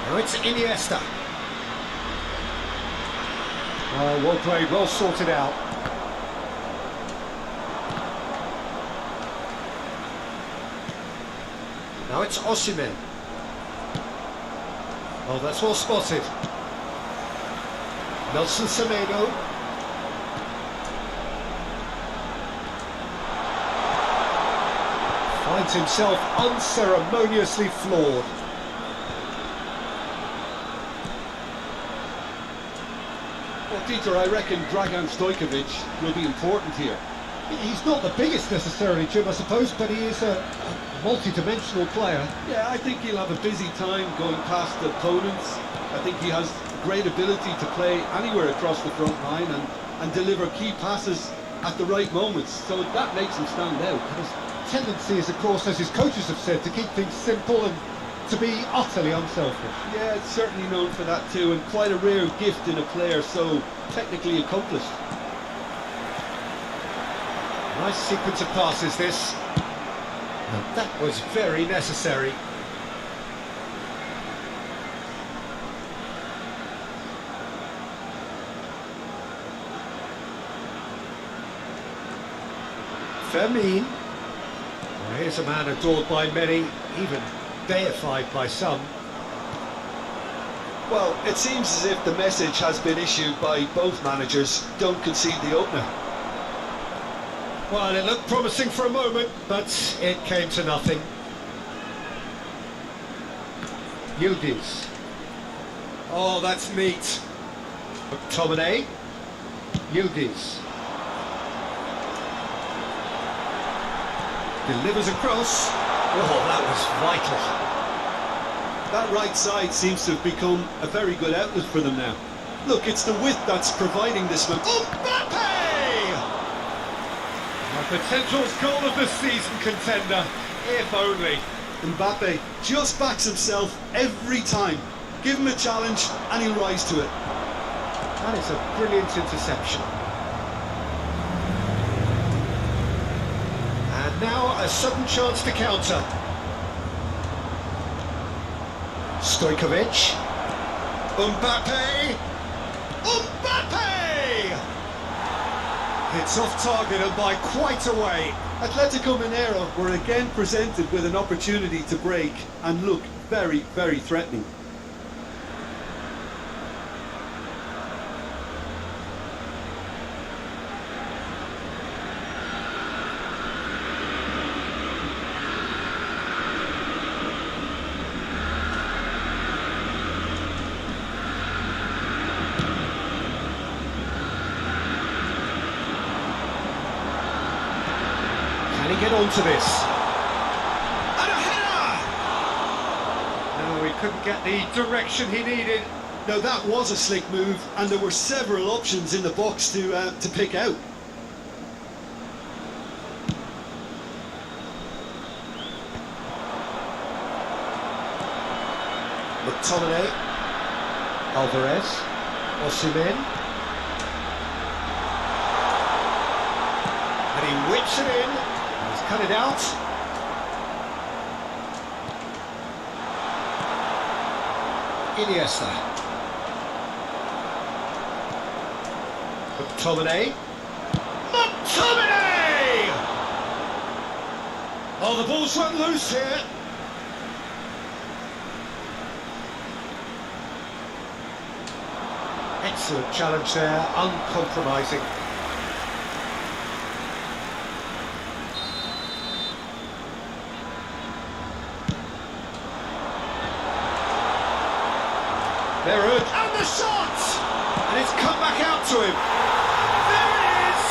Now it's Iniesta. Oh, well played, well sorted out. Now it's Osimhen. Oh, that's well spotted. Nelson Semedo. Finds himself unceremoniously floored. Well, Dieter, I reckon Dragan Stojkovic will be important here. He's not the biggest necessarily, Jim, I suppose, but he is a multi-dimensional player. Yeah, I think he'll have a busy time going past the opponents. I think he has great ability to play anywhere across the front line and deliver key passes at the right moments, so that makes him stand out. His tendency is, of course, as his coaches have said, to keep things simple and to be utterly unselfish. Yeah, it's certainly known for that too, and quite a rare gift in a player so technically accomplished. Nice sequence of passes, this. And that was very necessary. Fermin. Well, here's a man adored by many, even deified by some. Well, it seems as if the message has been issued by both managers: don't concede the opener. Well, it looked promising for a moment, but it came to nothing. Yildiz. Oh, that's neat. McTominay. Yildiz. Delivers across. Oh, that was vital. That right side seems to have become a very good outlet for them now. Look, it's the width that's providing this momentum. Mbappe! A potential goal of the season contender, if only. Mbappe just backs himself every time. Give him a challenge and he'll rise to it. That is a brilliant interception. And now a sudden chance to counter. Stojkovic. Mbappe! Mbappe! It's off target and by quite a way. Atletico Mineiro were again presented with an opportunity to break and look very, very threatening. Can he get onto this? And a header! No, he couldn't get the direction he needed. Now that was a slick move, and there were several options in the box to pick out. McTominay, Alvarez, Osimhen, and he whips it in. He's cut it out. Iniesta. McTominay. McTominay! the ball's run loose here. Excellent challenge there, uncompromising. There it is, and the shot! And it's come back out to him. There it is!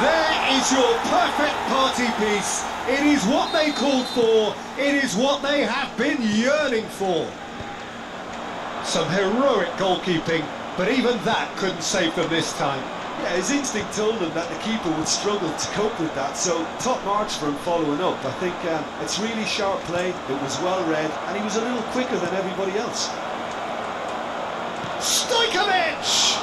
There is your perfect party piece. It is what they called for. It is what they have been yearning for. Some heroic goalkeeping, but even that couldn't save them this time. Yeah, his instinct told him that the keeper would struggle to cope with that, so top marks for him following up. I think it's really sharp play, it was well read, and he was a little quicker than everybody else. Stojkovic!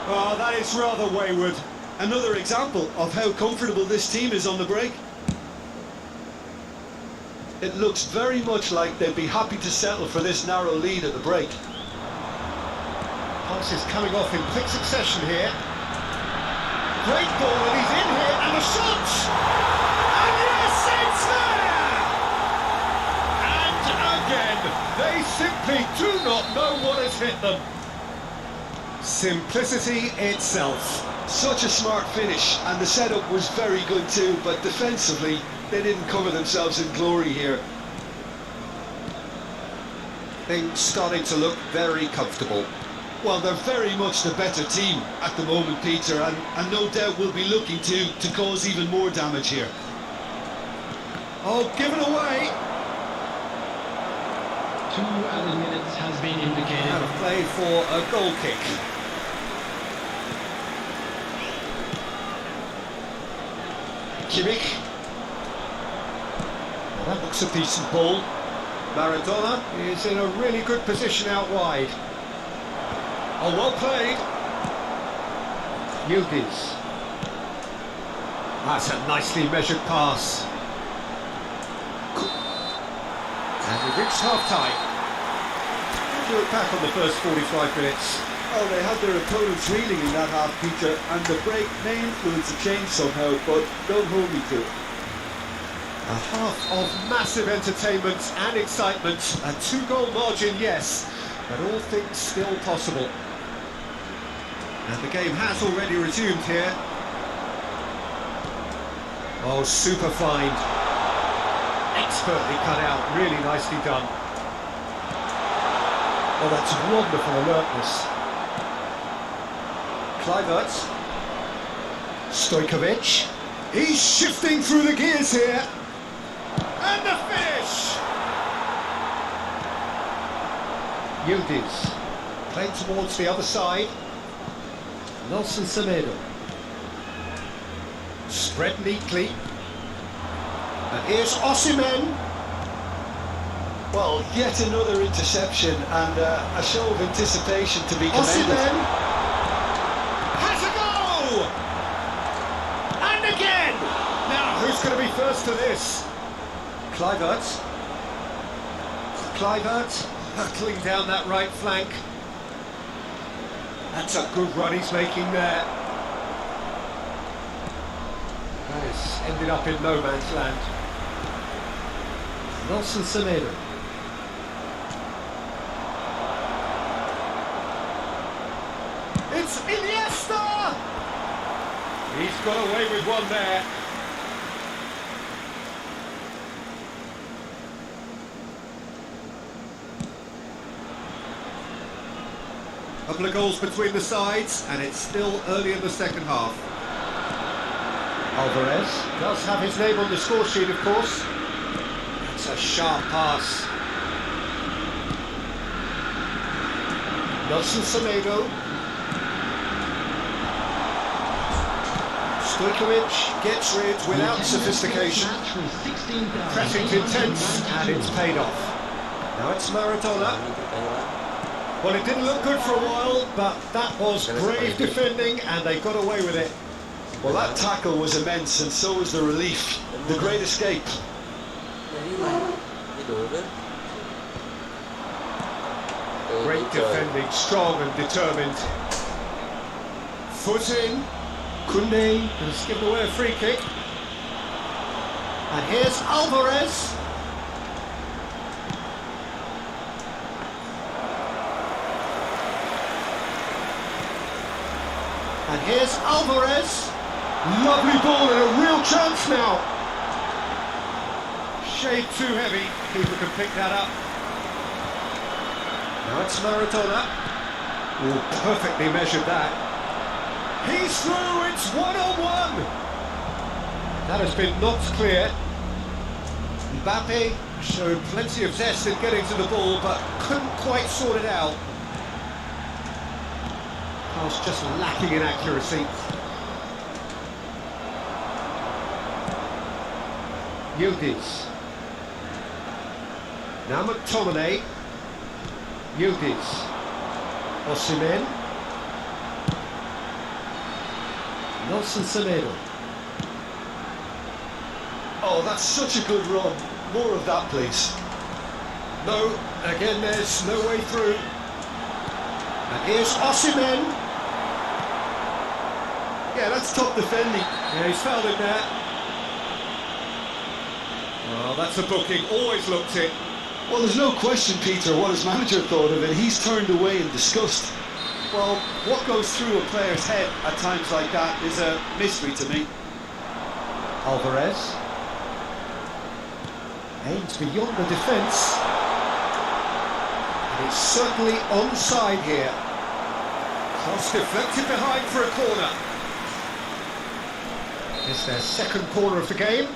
Oh, that is rather wayward. Another example of how comfortable this team is on the break. It looks very much like they'd be happy to settle for this narrow lead at the break. Passes coming off in quick succession here. Great ball, and he's in here, and the shot! And yes, it's there! And again, they simply do not know what has hit them. Simplicity itself. Such a smart finish, and the setup was very good too, but defensively, they didn't cover themselves in glory here. Things starting to look very comfortable. Well, they're very much the better team at the moment, Peter, and no doubt will be looking to cause even more damage here. Oh, given away! 2 added minutes has been indicated. And a play for a goal kick. Kimmich. Well, that looks a decent ball. Maradona is in a really good position out wide. Oh, well played. Yildiz. That's a nicely measured pass. And we've reached half-time. Do it back on the first 45 minutes. Oh, they had their opponents reeling in that half, Peter, and the break may influence a change somehow, but don't hold me to it. A half of massive entertainment and excitement. A 2-goal margin, yes, but all things still possible. And the game has already resumed here. Oh, super find. Expertly cut out, really nicely done. Oh, that's wonderful alertness. Kluivert. Stojkovic. He's shifting through the gears here. And the finish! Yildiz. Playing towards the other side. Nelson Semedo. Spread neatly. And here's Osimhen. Well, yet another interception and a show of anticipation to be commended. Osimhen has a goal! And again! Now, who's going to be first to this? Kluivert. Kluivert hurtling down that right flank. That's a good run he's making there. That has ended up in no man's land. Nelson Semedo. It's Iniesta! He's got away with one there. Couple of goals between the sides, and it's still early in the second half. Alvarez does have his name on the score sheet, of course. That's a sharp pass. Nelson Semedo. Stojkovic gets rid without sophistication. Pressing's intense, and it's paid off. Now it's Maradona. Well, it didn't look good for a while, but that was brave defending, and they got away with it. Well, that tackle was immense, and so was the relief. The great escape. Great defending, strong and determined. Foot in. Koundé has given away a free kick. And here's Alvarez. And here's Alvarez. Lovely ball and a real chance now. Shade too heavy. Keeper can pick that up. Now it's Maradona. Oh, perfectly measured that. He's through, it's 1-on-1. That has been knocked clear. Mbappe showed plenty of zest in getting to the ball, but couldn't quite sort it out. Pass just lacking in accuracy. Yildiz. Now McTominay. Yildiz. Osimhen. Nelson Semedo. Oh, that's such a good run. More of that, please. No, again there's no way through. And here's Osimhen. Yeah, that's top defending. Yeah, he's fouled him there. Well, that's a booking, always looked it. Well, there's no question, Peter, what his manager thought of it. He's turned away in disgust. Well, what goes through a player's head at times like that is a mystery to me. Alvarez. Aims beyond the defence. And it's certainly onside here. Cross deflected behind for a corner. It's their second corner of the game.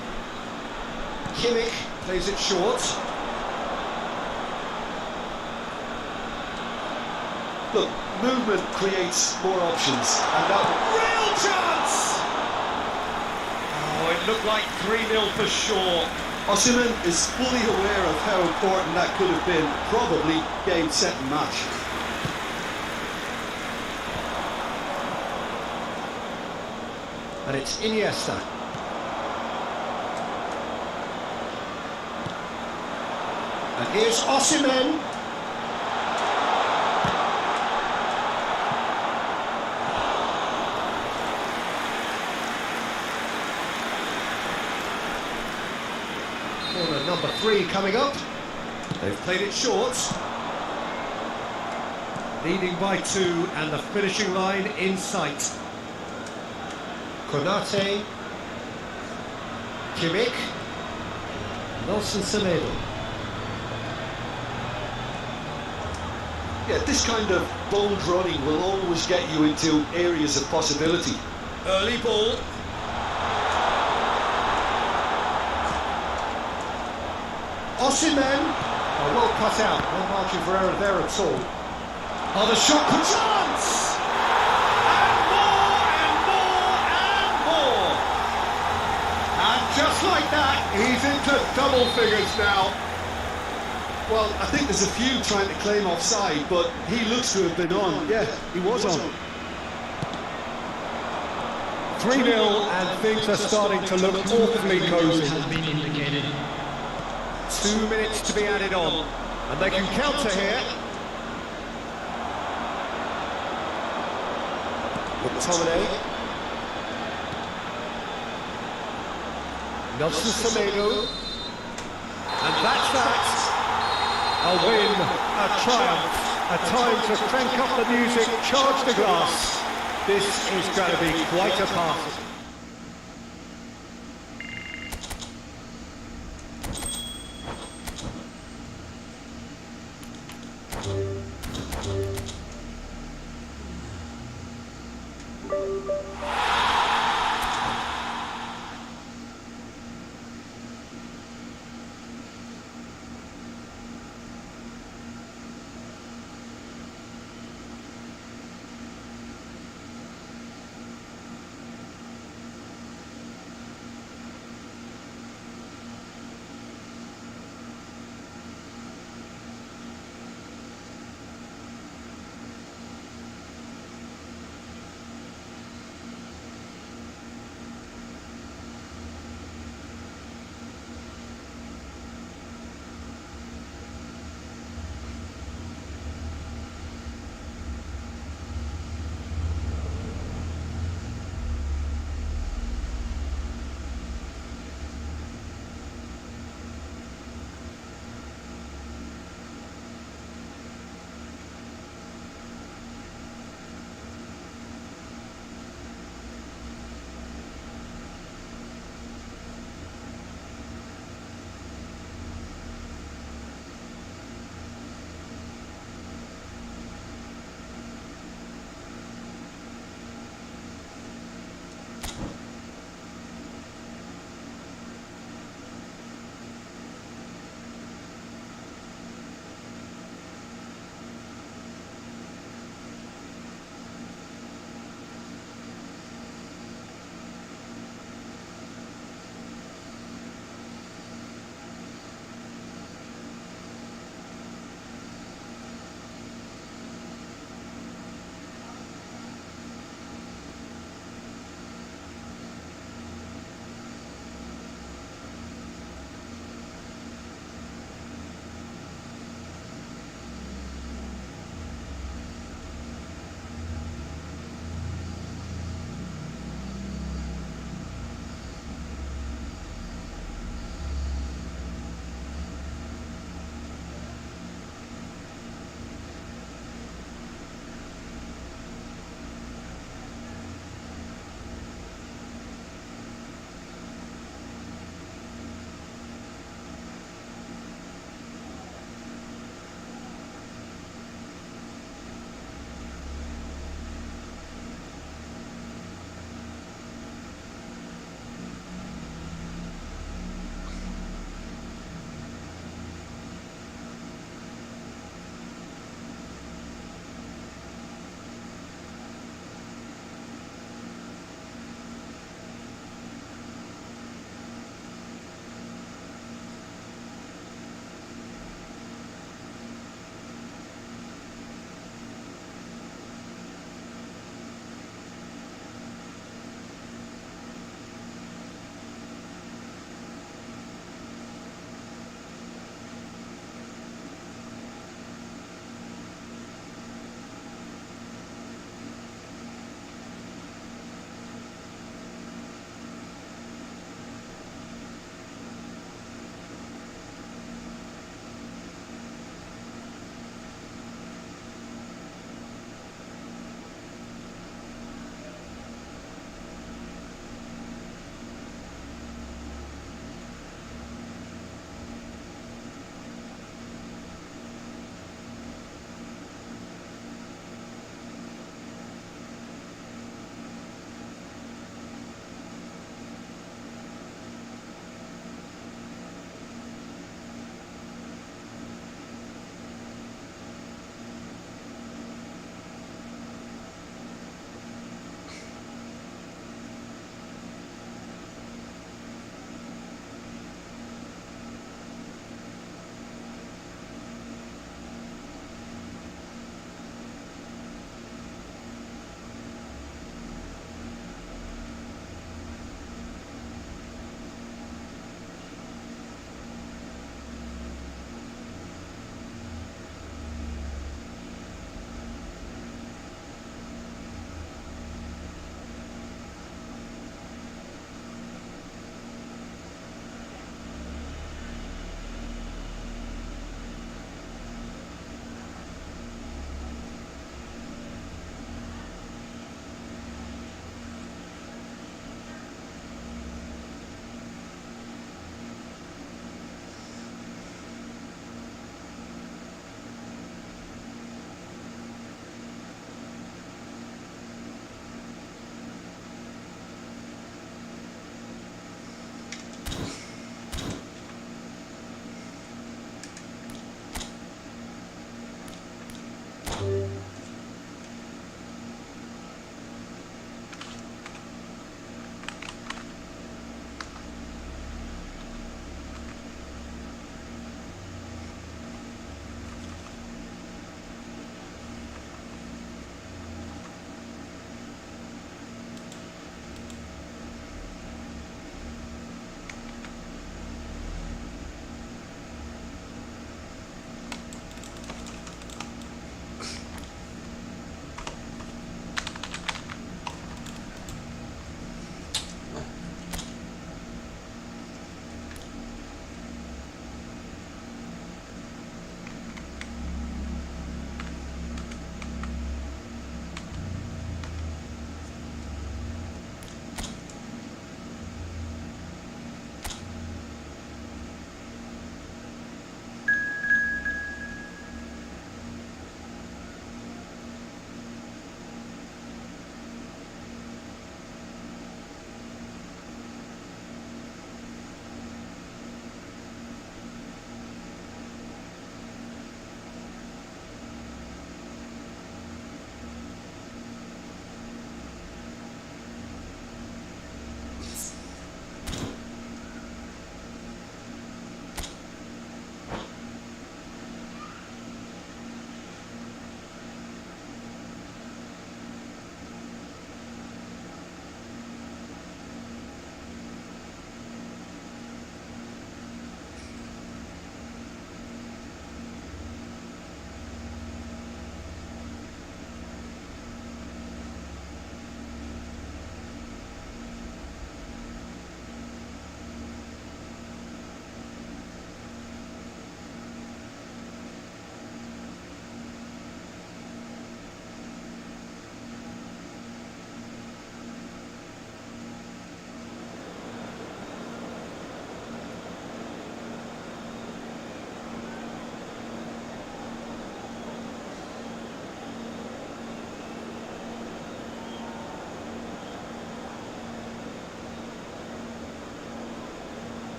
Kimmich plays it short. Look, movement creates more options, and that Real chance! Oh, it looked like 3-0 for sure. Osimhen is fully aware of how important that could have been. Probably game, set and match. And it's Iniesta. And here's Osimhen. Corner number 3 coming up. They've played it short. Leading by 2 and the finishing line in sight. Konate. Kimmich. Nelson Semedo. Yeah, this kind of bold running will always get you into areas of possibility. Early ball. Osimhen. Oh, well cut out. No margin for error there at all. Oh, the shot for chance! And more, and more, and more! And just like that, he's into double figures now. Well, I think there's a few trying to claim offside, but he looks to have been on. Yeah, he was on. 3-0 and things are starting to look awfully cosy. Has been indicated. 2 minutes to be added on. And they can counter here. McTominay. Nelson Semedo. And that's that. A win, a triumph, a time to crank up the music, charge the glass. This is going to be quite a party.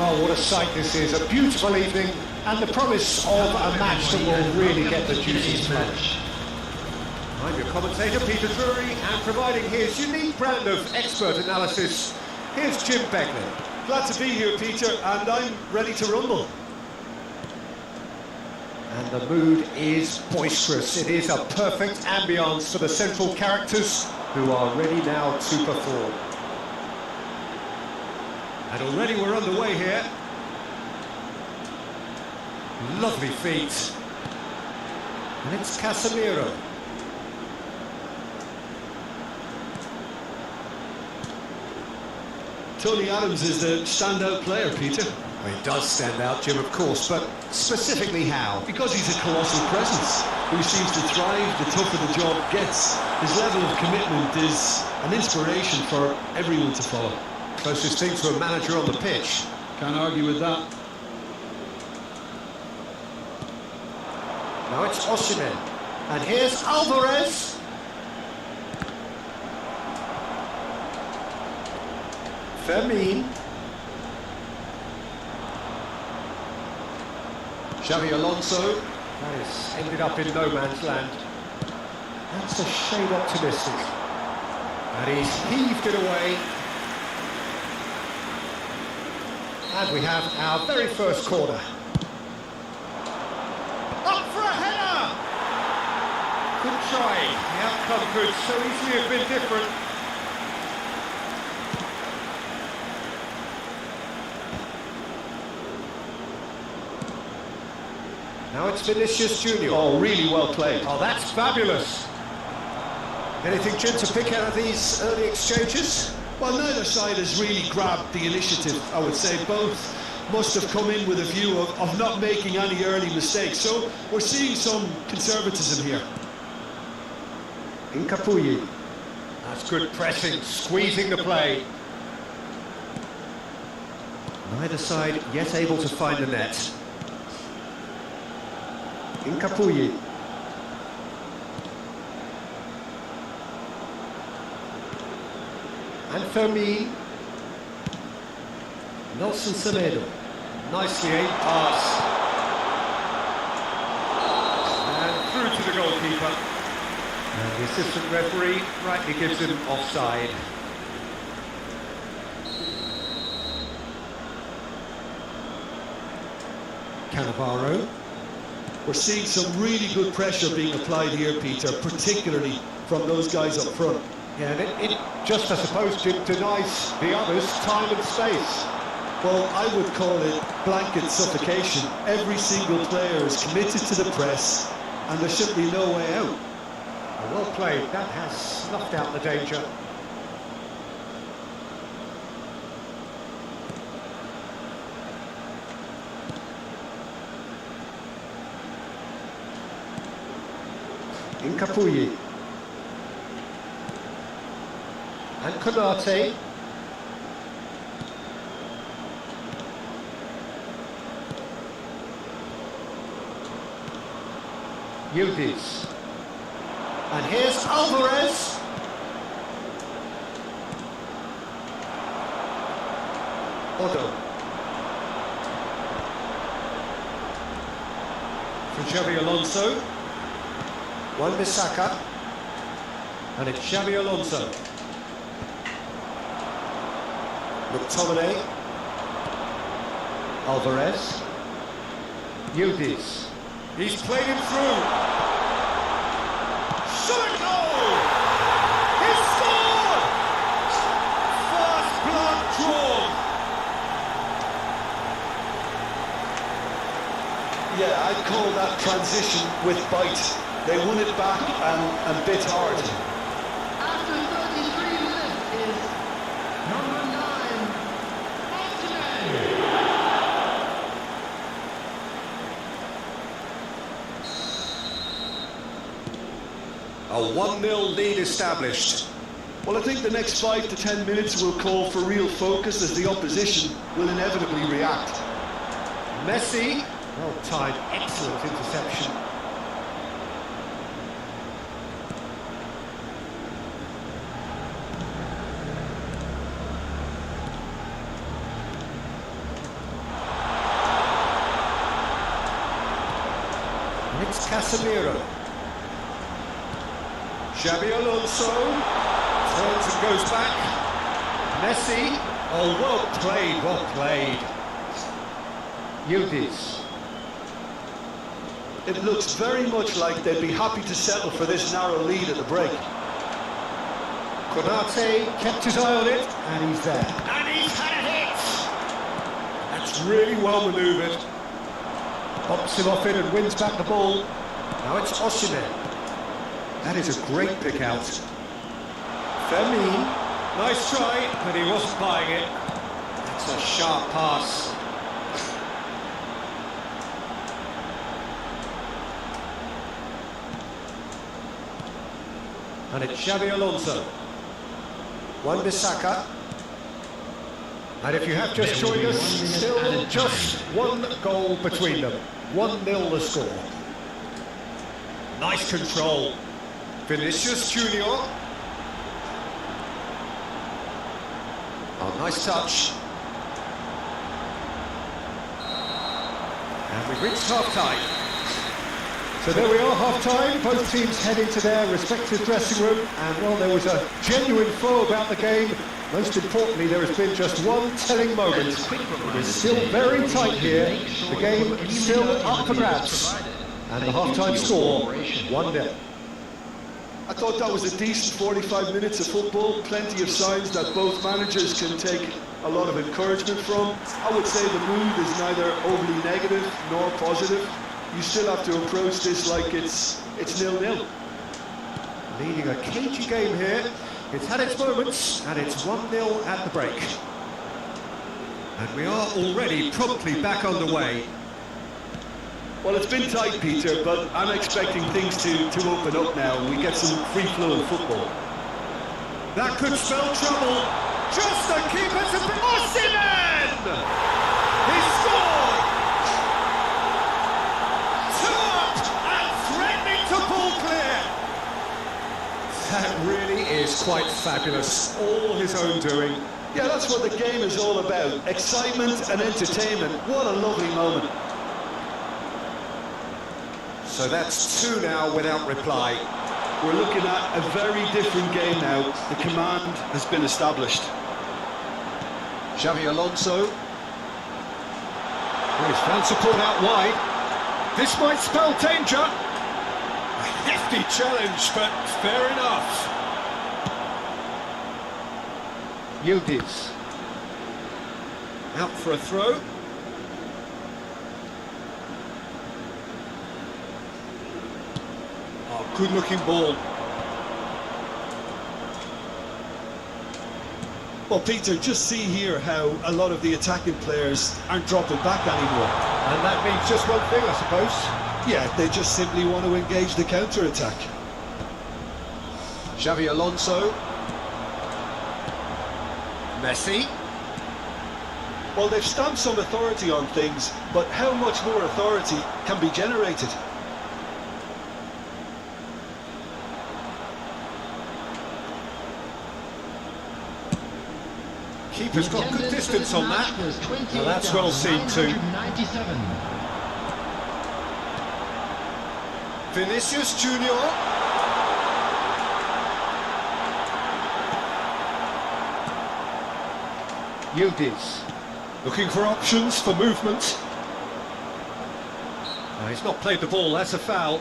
Well, what a sight this is. A beautiful evening and the promise of a match that will really get the juices flowing. I'm your commentator, Peter Drury, and providing his unique brand of expert analysis, here's Jim Begley. Glad to be here, Peter, and I'm ready to rumble. And the mood is boisterous. It is a perfect ambience for the central characters who are ready now to perform. And already we're underway here. Lovely feet. And it's Casemiro. Tony Adams is the standout player, Peter. Well, he does stand out, Jim, of course, but specifically how? Because he's a colossal presence who seems to thrive the tougher the job gets. His level of commitment is an inspiration for everyone to follow. Closest thing to a manager on the pitch. Can't argue with that. Now it's Osimhen. And here's Alvarez. Fermin. Xavi Alonso. That has ended up in no man's land. That's a shade optimistic. And he's heaved it away. And we have our very first corner. Up for a header! Good try. The outcome could so easily have been different. Now it's Vinicius Junior. Oh, really well played. Oh, that's fabulous. Anything, Jim, to pick out of these early exchanges? Well, neither side has really grabbed the initiative, I would say. Both must have come in with a view of not making any early mistakes. So we're seeing some conservatism here. Incapuyi. That's good pressing, squeezing the play. Neither side yet able to find the net. Incapuyi. And Fermin. Nelson Semedo. Nicely aimed pass. And through to the goalkeeper. And the assistant referee rightly gives him offside. Cannavaro. We're seeing some really good pressure being applied here, Peter, particularly from those guys up front. Yeah, and it just, I suppose, denies the others time and space. Well, I would call it blanket suffocation. Every single player is committed to the press, and there's simply no way out. Well played. That has snuffed out the danger. Incapuyi. And Konate. Yildiz. And here's Alvarez. Odo. For Xavi Alonso. Wan-Bissaka. And it's Xavi Alonso. McTominay. Alvarez. Yildiz. He's played him through. Shot a goal! He's scored! First blood drawn. Yeah, I'd call that transition with bite. They won it back and bit hard. After 33 minutes is number 9, Osimhen. A 1-0 lead established. Well, I think the next 5 to 10 minutes will call for real focus as the opposition will inevitably react. Messi. Well timed, excellent interception. It's Casemiro. Xabi Alonso turns and goes back. Messi. Oh, well played, well played. Yildiz. It looks very much like they'd be happy to settle for this narrow lead at the break. Konate kept his eye on it, and he's there. And he's had a hit! That's really well manoeuvred. Pops him off it and wins back the ball. Now it's Osimhen. That is a great pick out. Fermin. Nice try, but he wasn't buying it. That's a sharp pass. And it's Xabi Alonso. Wan-Bissaka. And if you have just joined us, still just one goal between them. 1-0 the score. Nice control. Vinicius Junior. Oh, nice touch. And we've reached half-time. So there we are, half-time. Both teams heading to their respective dressing room. And while there was a genuine flow about the game, most importantly, there has been just one telling moment. It is still very tight here. The game is still up for grabs. And the half-time score, 1-0. I thought that was a decent 45 minutes of football. Plenty of signs that both managers can take a lot of encouragement from. I would say the mood is neither overly negative nor positive. You still have to approach this like it's 0-0. Leading a cagey game here. It's had its moments, and it's 1-0 at the break. And we are already promptly back on the way. Well, it's been tight, Peter, but I'm expecting things to open up now and we get some free-flowing football. That could spell trouble. Just the keeper to Osimhen! He scored! 2 up and threatening to pull clear. That really is quite fabulous. All his own doing. Yeah, that's what the game is all about. Excitement and entertainment. What a lovely moment. So that's 2 now without reply. We're looking at a very different game now. The command has been established. Xabi Alonso. Well, he's found support out wide. This might spell danger. A hefty challenge, but fair enough. Yildiz. Out for a throw. Oh, good-looking ball. Well, Peter, just see here how a lot of the attacking players aren't dropping back anymore. And that means just one thing, I suppose. Yeah, they just simply want to engage the counter-attack. Xabi Alonso. Messi. Well, they've stamped some authority on things, but how much more authority can be generated? Keeper's got good distance on that. Now that's well seen too. Vinicius Junior. Yildiz. Looking for options for movement. No, he's not played the ball, that's a foul.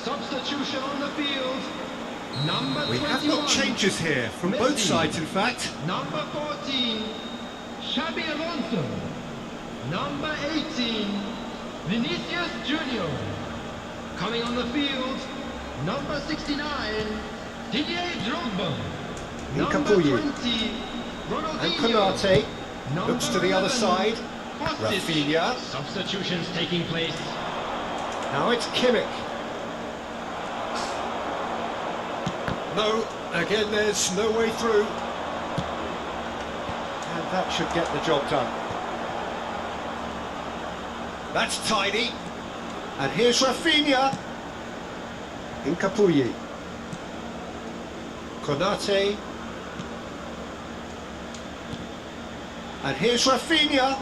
Substitution on the field. Number We 21. have got changes here, from both Messi. sides in fact. Number 14, Xabi Alonso. Number 18, Vinicius Junior. Coming on the field, number 69, Didier Drogba. Number Nkapoye. 20, And Ronaldinho. Konate Number looks to the other 11, side. Kostic. Rafinha. Substitutions taking place. Now it's Kimmich. No, again there's no way through. And that should get the job done. That's tidy. And here's Rafinha. Nkapoye. Konate. And here's Rafinha.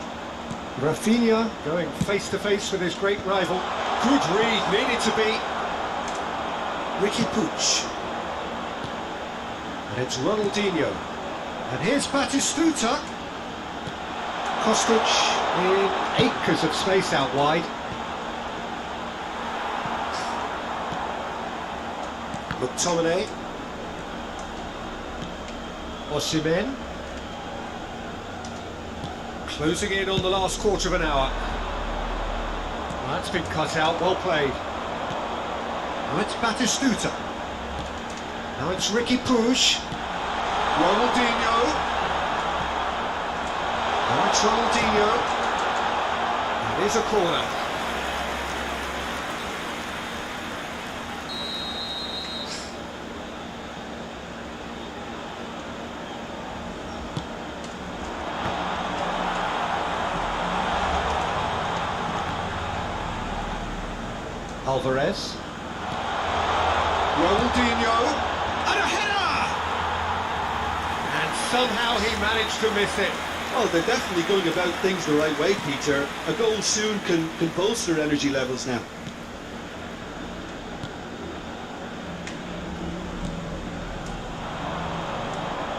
Rafinha going face to face with his great rival. Good read, needed to be. Ricky Puig. And it's Ronaldinho. And here's Batistuta. Kostic in acres of space out wide. McTominay. Osimhen. Closing in on the last quarter of an hour. Well, that's been cut out, well played. Now it's Batistuta. Now it's Ricky Puig. Ronaldinho. Now it's Ronaldinho. And here's a corner. Alvarez. Ronaldinho. And a header! And somehow he managed to miss it. Oh, they're definitely going about things the right way, Peter. A goal soon can bolster energy levels now.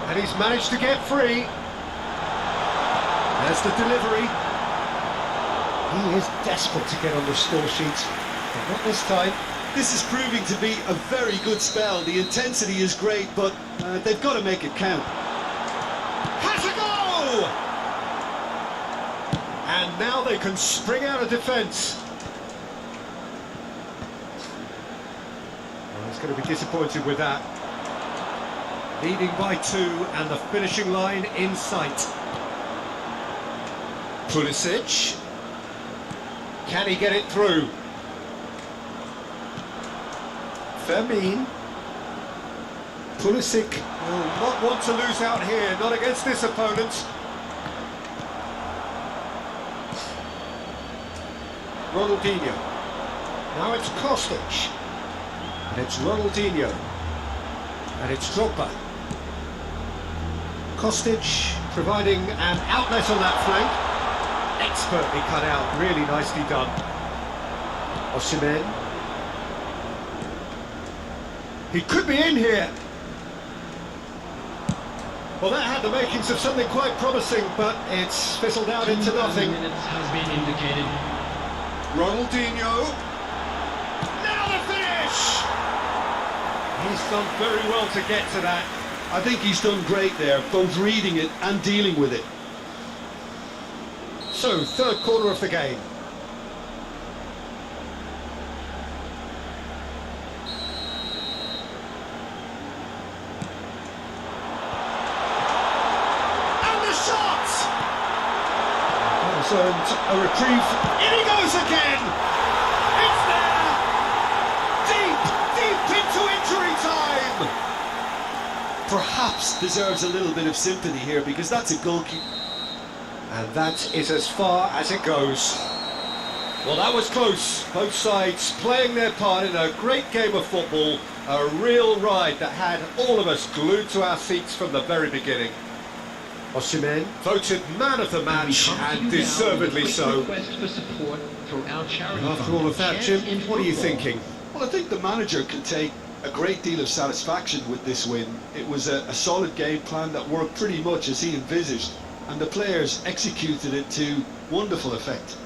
And he's managed to get free. There's the delivery. He is desperate to get on the score sheet, but not this time. This is proving to be a very good spell. The intensity is great, but they've got to make it count. Has a goal! And now they can spring out of defence. Well, he's going to be disappointed with that. Leading by 2 and the finishing line in sight. Pulisic. Can he get it through? Fermin. Pulisic will not want to lose out here, not against this opponent. Ronaldinho. Now it's Kostic. And it's Ronaldinho. And it's Drogba. Kostic providing an outlet on that flank. Expertly cut out, really nicely done. Osimhen. He could be in here. Well, that had the makings of something quite promising, but it's fizzled out into nothing. Minutes has been indicated. Ronaldinho. Now the finish! He's done very well to get to that. I think he's done great there, both reading it and dealing with it. So, third quarter of the game. And the shot! Has earned a reprieve. In he goes again! It's there! Deep into injury time! Perhaps deserves a little bit of sympathy here, because that's a goalkeeper. And that is as far as it goes. Well, that was close. Both sides playing their part in a great game of football. A real ride that had all of us glued to our seats from the very beginning. Osimhen voted man of the match, and deservedly so. Request for support through our charity After fund. all of that, Jim, Chance in what are you football. thinking? Well, I think the manager can take a great deal of satisfaction with this win. It was a solid game plan that worked pretty much as he envisaged, and the players executed it to wonderful effect.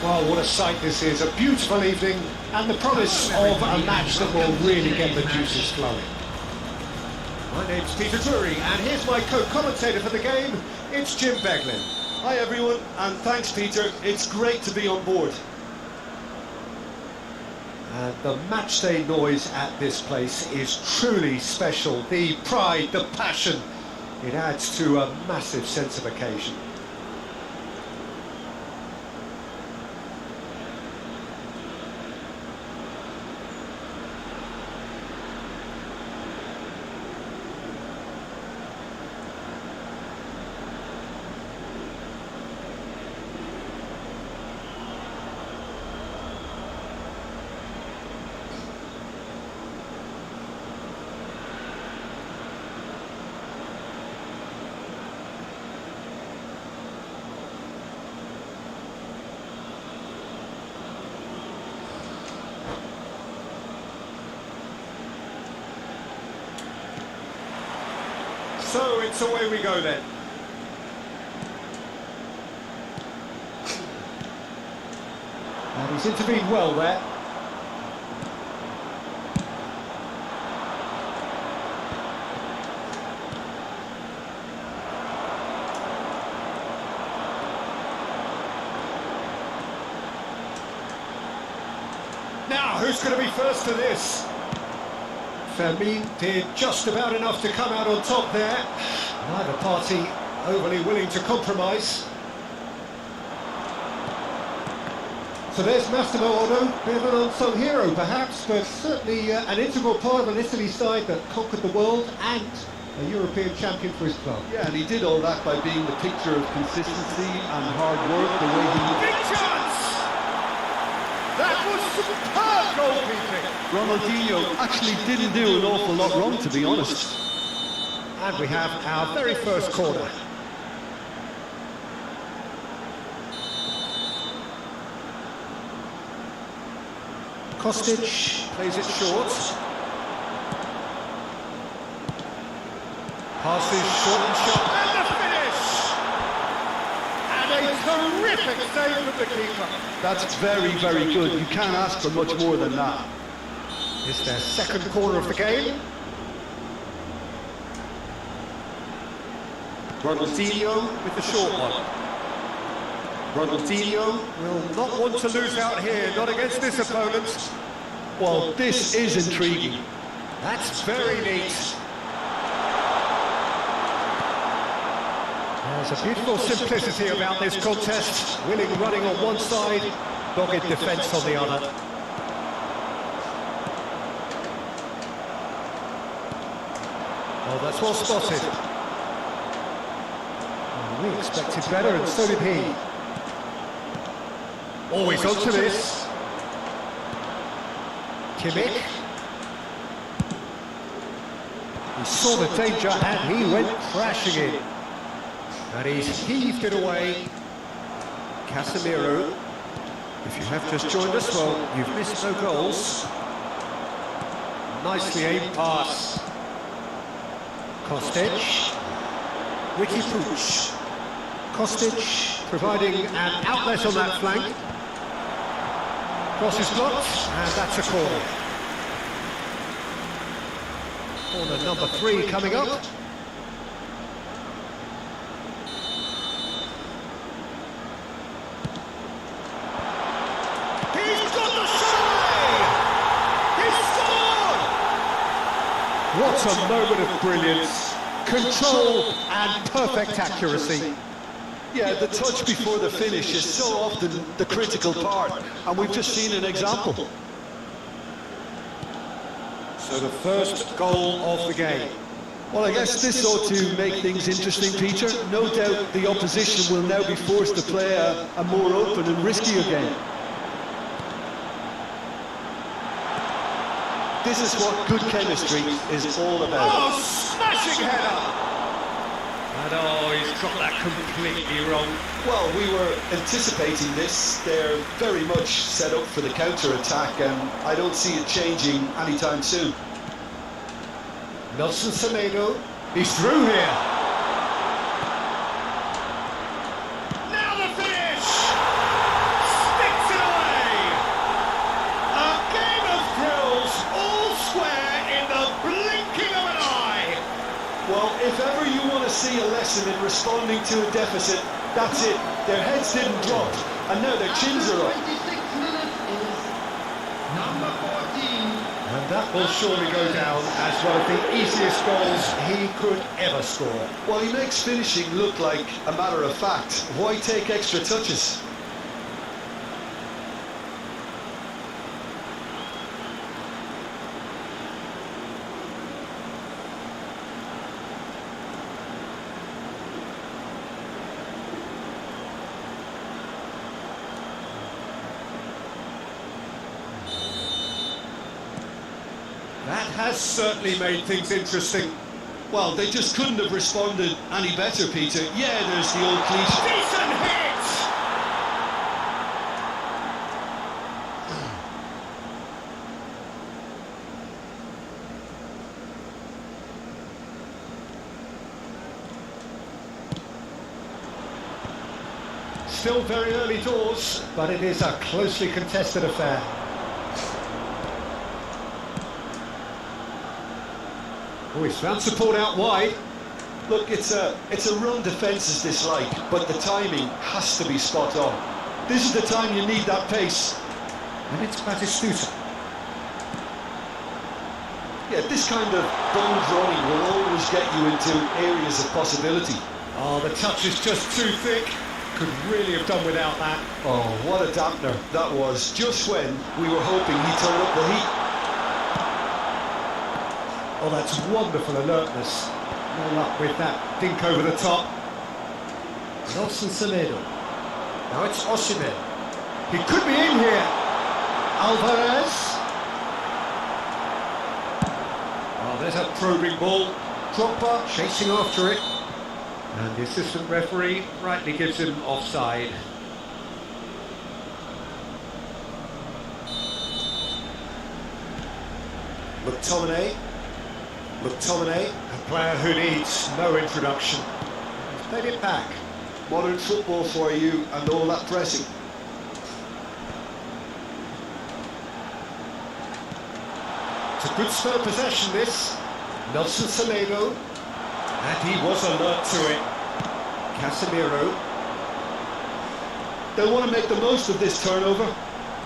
Well, what a sight this is. A beautiful evening and the promise of a match that will really get the juices flowing. My name's Peter Drury, and here's my co-commentator for the game. It's Jim Beglin. Hi everyone, and thanks Peter. It's great to be on board. And the matchday noise at this place is truly special. The pride, the passion, it adds to a massive sense of occasion. So it's away we go then. And he's intervened well there. Now, who's going to be first to this? Fermin did just about enough to come out on top there. Neither party overly willing to compromise. So there's Massimo Ono, bit of an unsung hero perhaps, but certainly an integral part of an Italy side that conquered the world and a European champion for his club. Yeah, and he did all that by being the picture of consistency and hard work, the way he... Big chance! That was superb goalkeeping! Ronaldinho actually didn't do an awful lot wrong, to be honest. And we have our very first corner. Kostic plays it short. Passes short and sharp. And the finish! And a terrific save from the keeper. That's very, very good. You can't ask for much more than that. It's their second corner of the game. Ronaldinho with the short one. Ronaldinho will not want to lose out here, not against this opponent. Well, this is intriguing. That's very neat. There's a beautiful simplicity about this contest. Willing running on one side, dogged defence on the other. Oh, that's well spotted. Oh, we expected better, and so did he. Always onto this. Kimmich. He saw the danger and he went crashing in. And he's heaved it away. Casemiro. If you have just joined us, well, you've missed no goals. Nicely aimed pass. Kostic. Ricky Puig. Kostic providing an outlet on that flank. Cross is blocked, and that's a corner. Corner number 3 coming up. He's got the shot away! He's scored! What a moment of brilliance. Control and perfect accuracy. Yeah, the touch before the finish is so often the critical part, and we've just seen an example. So the first goal of the game. Well, I guess this ought to make things interesting, Peter. No doubt the opposition will now be forced to play a more open and riskier game. This is what good chemistry is all about. Oh, smashing header! And oh, he's got that completely wrong. Well, we were anticipating this. They're very much set up for the counter-attack, and I don't see it changing anytime soon. Nelson Semedo, he's through here. Now the finish! Stick deficit. That's it. Their heads didn't drop, and now their chins are up. 26 minutes is number 14. And that will surely go down as one of the easiest goals he could ever score. Well, he makes finishing look like a matter of fact. Why take extra touches? That has certainly made things interesting. Well, they just couldn't have responded any better, Peter. Yeah, there's the old cliche. Decent hit! Still very early doors, but it is a closely contested affair. Oh, he's found support out wide. Look, it's a run defence's dislike, but the timing has to be spot on. This is the time you need that pace. And it's Batistuta. Yeah, this kind of bold running will always get you into areas of possibility. Oh, the touch is just too thick. Could really have done without that. Oh, what a dampener that was, just when we were hoping he'd turn up the heat. Oh, that's wonderful alertness. No luck with that dink over the top. Nelson Semedo. Now it's Osimhen. He could be in here. Alvarez. Oh, there's a probing ball. Drogba chasing after it. And the assistant referee rightly gives him offside. McTominay. A player who needs no introduction. He's played it back. Modern football for you and all that pressing. It's a good spell of possession, this. Nelson Semedo. And he was alert to it. Casemiro. They'll want to make the most of this turnover.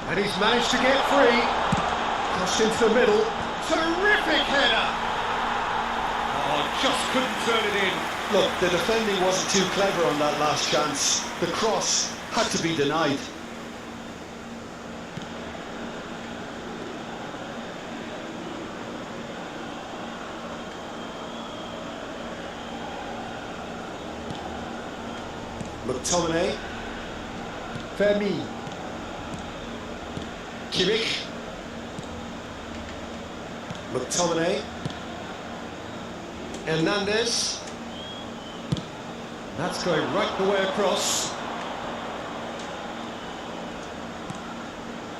And he's managed to get free. Crossed into the middle. Terrific header! Oh, just couldn't turn it in. Look, the defending wasn't too clever on that last chance. The cross had to be denied. McTominay. Fermi. Kimmich. McTominay. Hernandez. That's going right the way across.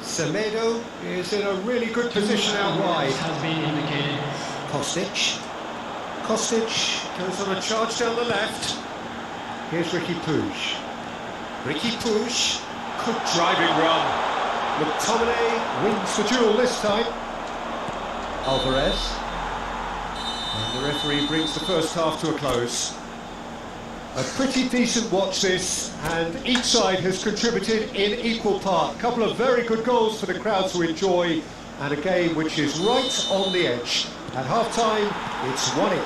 Semedo is in a really good position out wide. Has been indicated. Kostic goes on a charge down the left. Here's Ricky Puig. Good driving run. McTominay wins the duel this time. Alvarez. And the referee brings the first half to a close. A pretty decent watch this, and each side has contributed in equal part. A couple of very good goals for the crowd to enjoy, and a game which is right on the edge. At half-time, it's 1-1.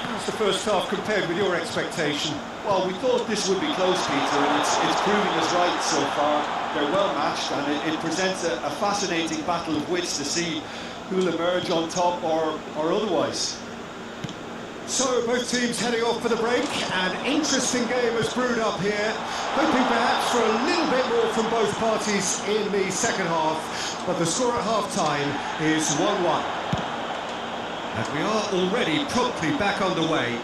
How's the first half compared with your expectation? Well, we thought this would be close, Peter, and it's proving us right so far. They're well matched, and it presents a fascinating battle of wits to see who'll emerge on top or otherwise. So both teams heading off for the break. An interesting game has brewed up here, hoping perhaps for a little bit more from both parties in the second half, but the score at half-time is 1-1. And we are already promptly back underway.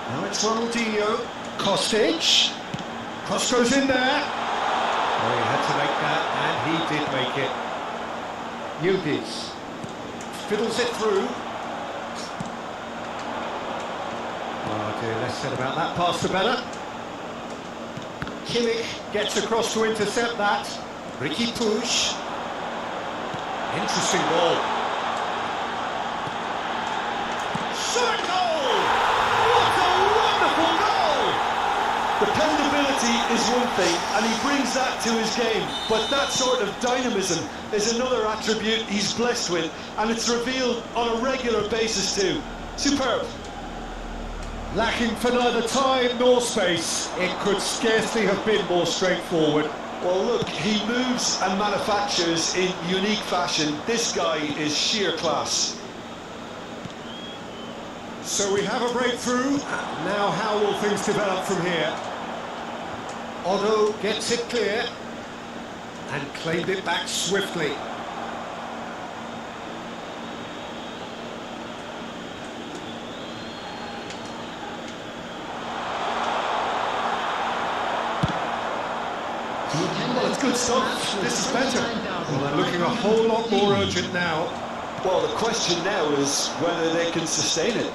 Now it's Ronaldinho. Kostic. Cross goes in there. Oh, he had to make that, and he did make it. Yildiz fiddles it through. Oh dear, less said about that pass to Bella. Kimmich gets across to intercept that. Ricky Puig. Interesting ball. Shot goal! What a wonderful Dependability is one thing, and he brings that to his game, but that sort of dynamism is another attribute he's blessed with, and it's revealed on a regular basis too. Superb. Lacking for neither time nor space, it could scarcely have been more straightforward. Well, look, he moves and manufactures in unique fashion. This guy is sheer class. So we have a breakthrough. Now how will things develop from here? Otto gets it clear and claimed it back swiftly. Well, it's good stuff. This is better. Well, they're looking a whole lot more urgent now. Well, the question now is whether they can sustain it.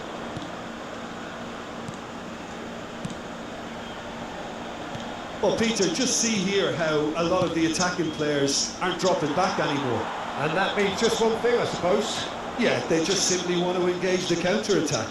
Well, Peter, just see here how a lot of the attacking players aren't dropping back anymore. And that means just one thing, I suppose. Yeah, they just simply want to engage the counter-attack.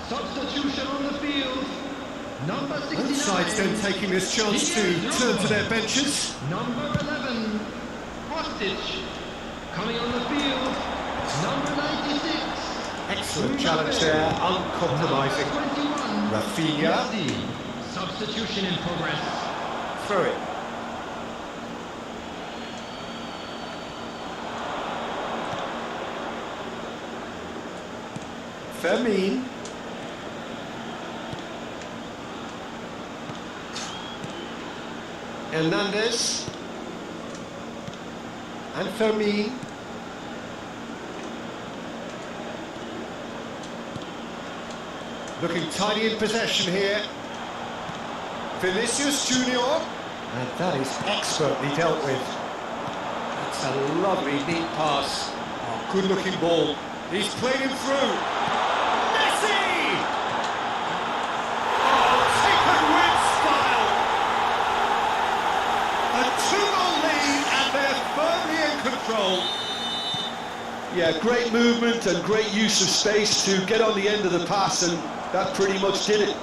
Substitution on the field. Number 69. Both sides then taking this chance to turn to their benches. Number 11. Hostage. Coming on the field. Number 96. Excellent challenge there, uncompromising. Number 21. Rafinha. Messi. Substitution in progress. Throw it. Fermin. Hernandez. And Fermin. Looking tidy in possession here. Vinicius Junior. And that is expertly dealt with. That's a lovely, neat pass. Oh, good looking ball. He's played him through. Messi! Oh, taken with style. A 2-0 lead and they're firmly in control. Yeah, great movement and great use of space to get on the end of the pass, and that pretty much did it.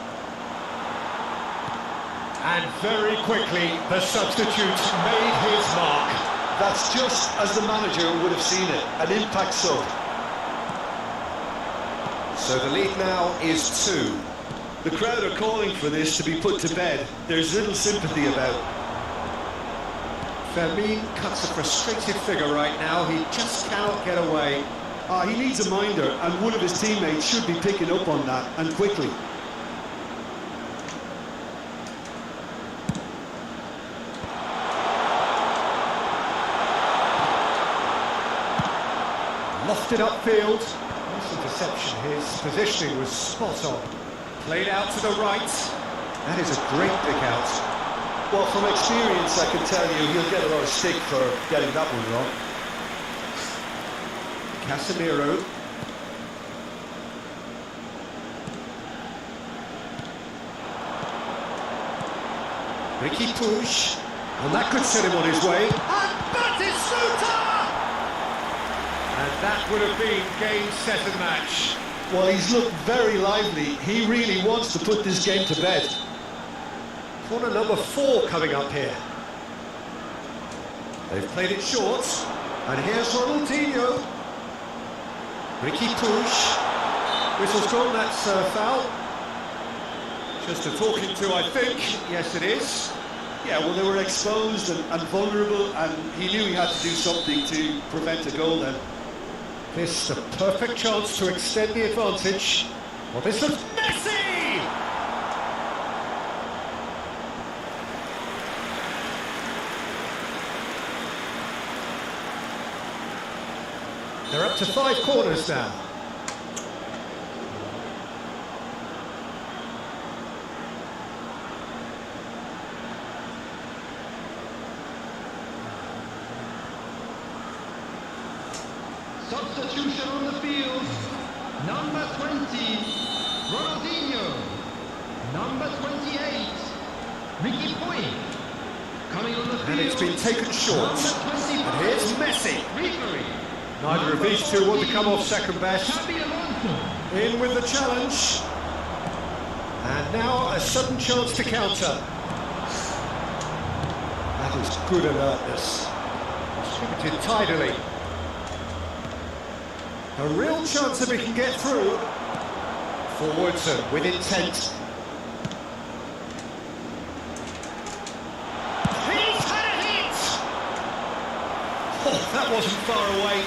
And very quickly, the substitute made his mark. That's just as the manager would have seen it, an impact sub. So the lead now is 2. The crowd are calling for this to be put to bed. There's little sympathy about. Fermin cuts a frustrated figure right now. He just cannot get away. He needs a minder, and one of his teammates should be picking up on that, and quickly. Lofted upfield. Nice interception. His positioning was spot on. Played out to the right. That is a great pick out. Well, from experience, I can tell you he'll get a lot of stick for getting that one wrong. Casemiro. Ricky Push, and that could set him on his way. And Batistuta! And that would have been game, set and match. Well, he's looked very lively. He really wants to put this game to bed. Corner number 4 coming up here. They've played it short, and here's Ronaldinho. Ricky Push. Whistle's gone, that's foul. Just a talking to, I think. Yes, it is. Yeah, well, they were exposed and vulnerable, and he knew he had to do something to prevent a goal then. This is a perfect chance to extend the advantage. Well, this looks Messi! They're up to 5 corners now. Substitution on the field. Number 20, Ronaldinho. Number 28, Ricky Puig. Coming on the field. And it's been taken short. And here's Messi. Referee. Neither of these two want to come off second best. Xabi Alonso. In with the challenge. And now a sudden chance to counter. That is good alertness. Distributed tidily. A real chance that we can get through. Forwards and with intent. He's had a hit! Oh, that wasn't far away.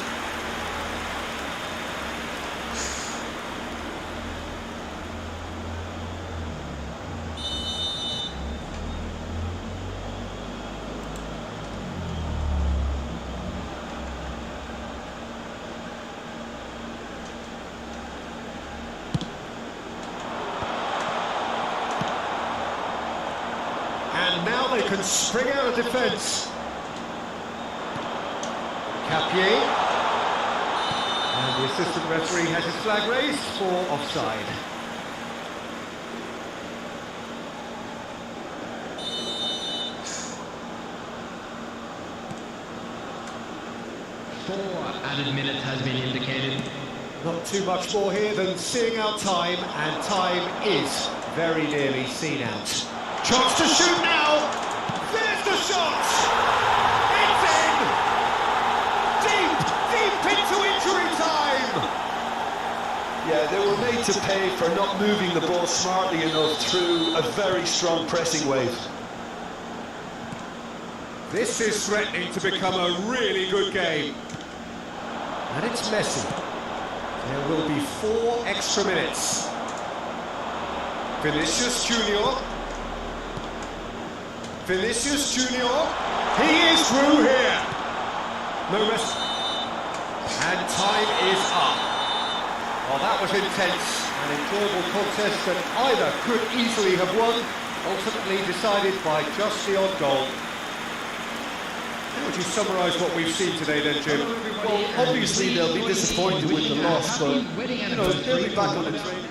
And now they can spring out of defence. Capier. And the assistant referee has his flag raised for offside. Four added minutes has been indicated. Not too much more here than seeing out time, and time is very nearly seen out. Chance to shoot now! There's the shot! It's in! Deep into injury time! Yeah, they were made to pay for not moving the ball smartly enough through a very strong pressing wave. This is threatening to become a really good game. And it's Messi. There will be 4 extra minutes. Vinicius Junior. Vinicius Junior. He is through here. No rest. And time is up. Well, that was intense. An enjoyable contest that either could easily have won, ultimately decided by just the odd goal. How would you summarise what we've seen today then, Jim? Well, obviously they'll be disappointed with the loss, but, you know, they'll be back on the training.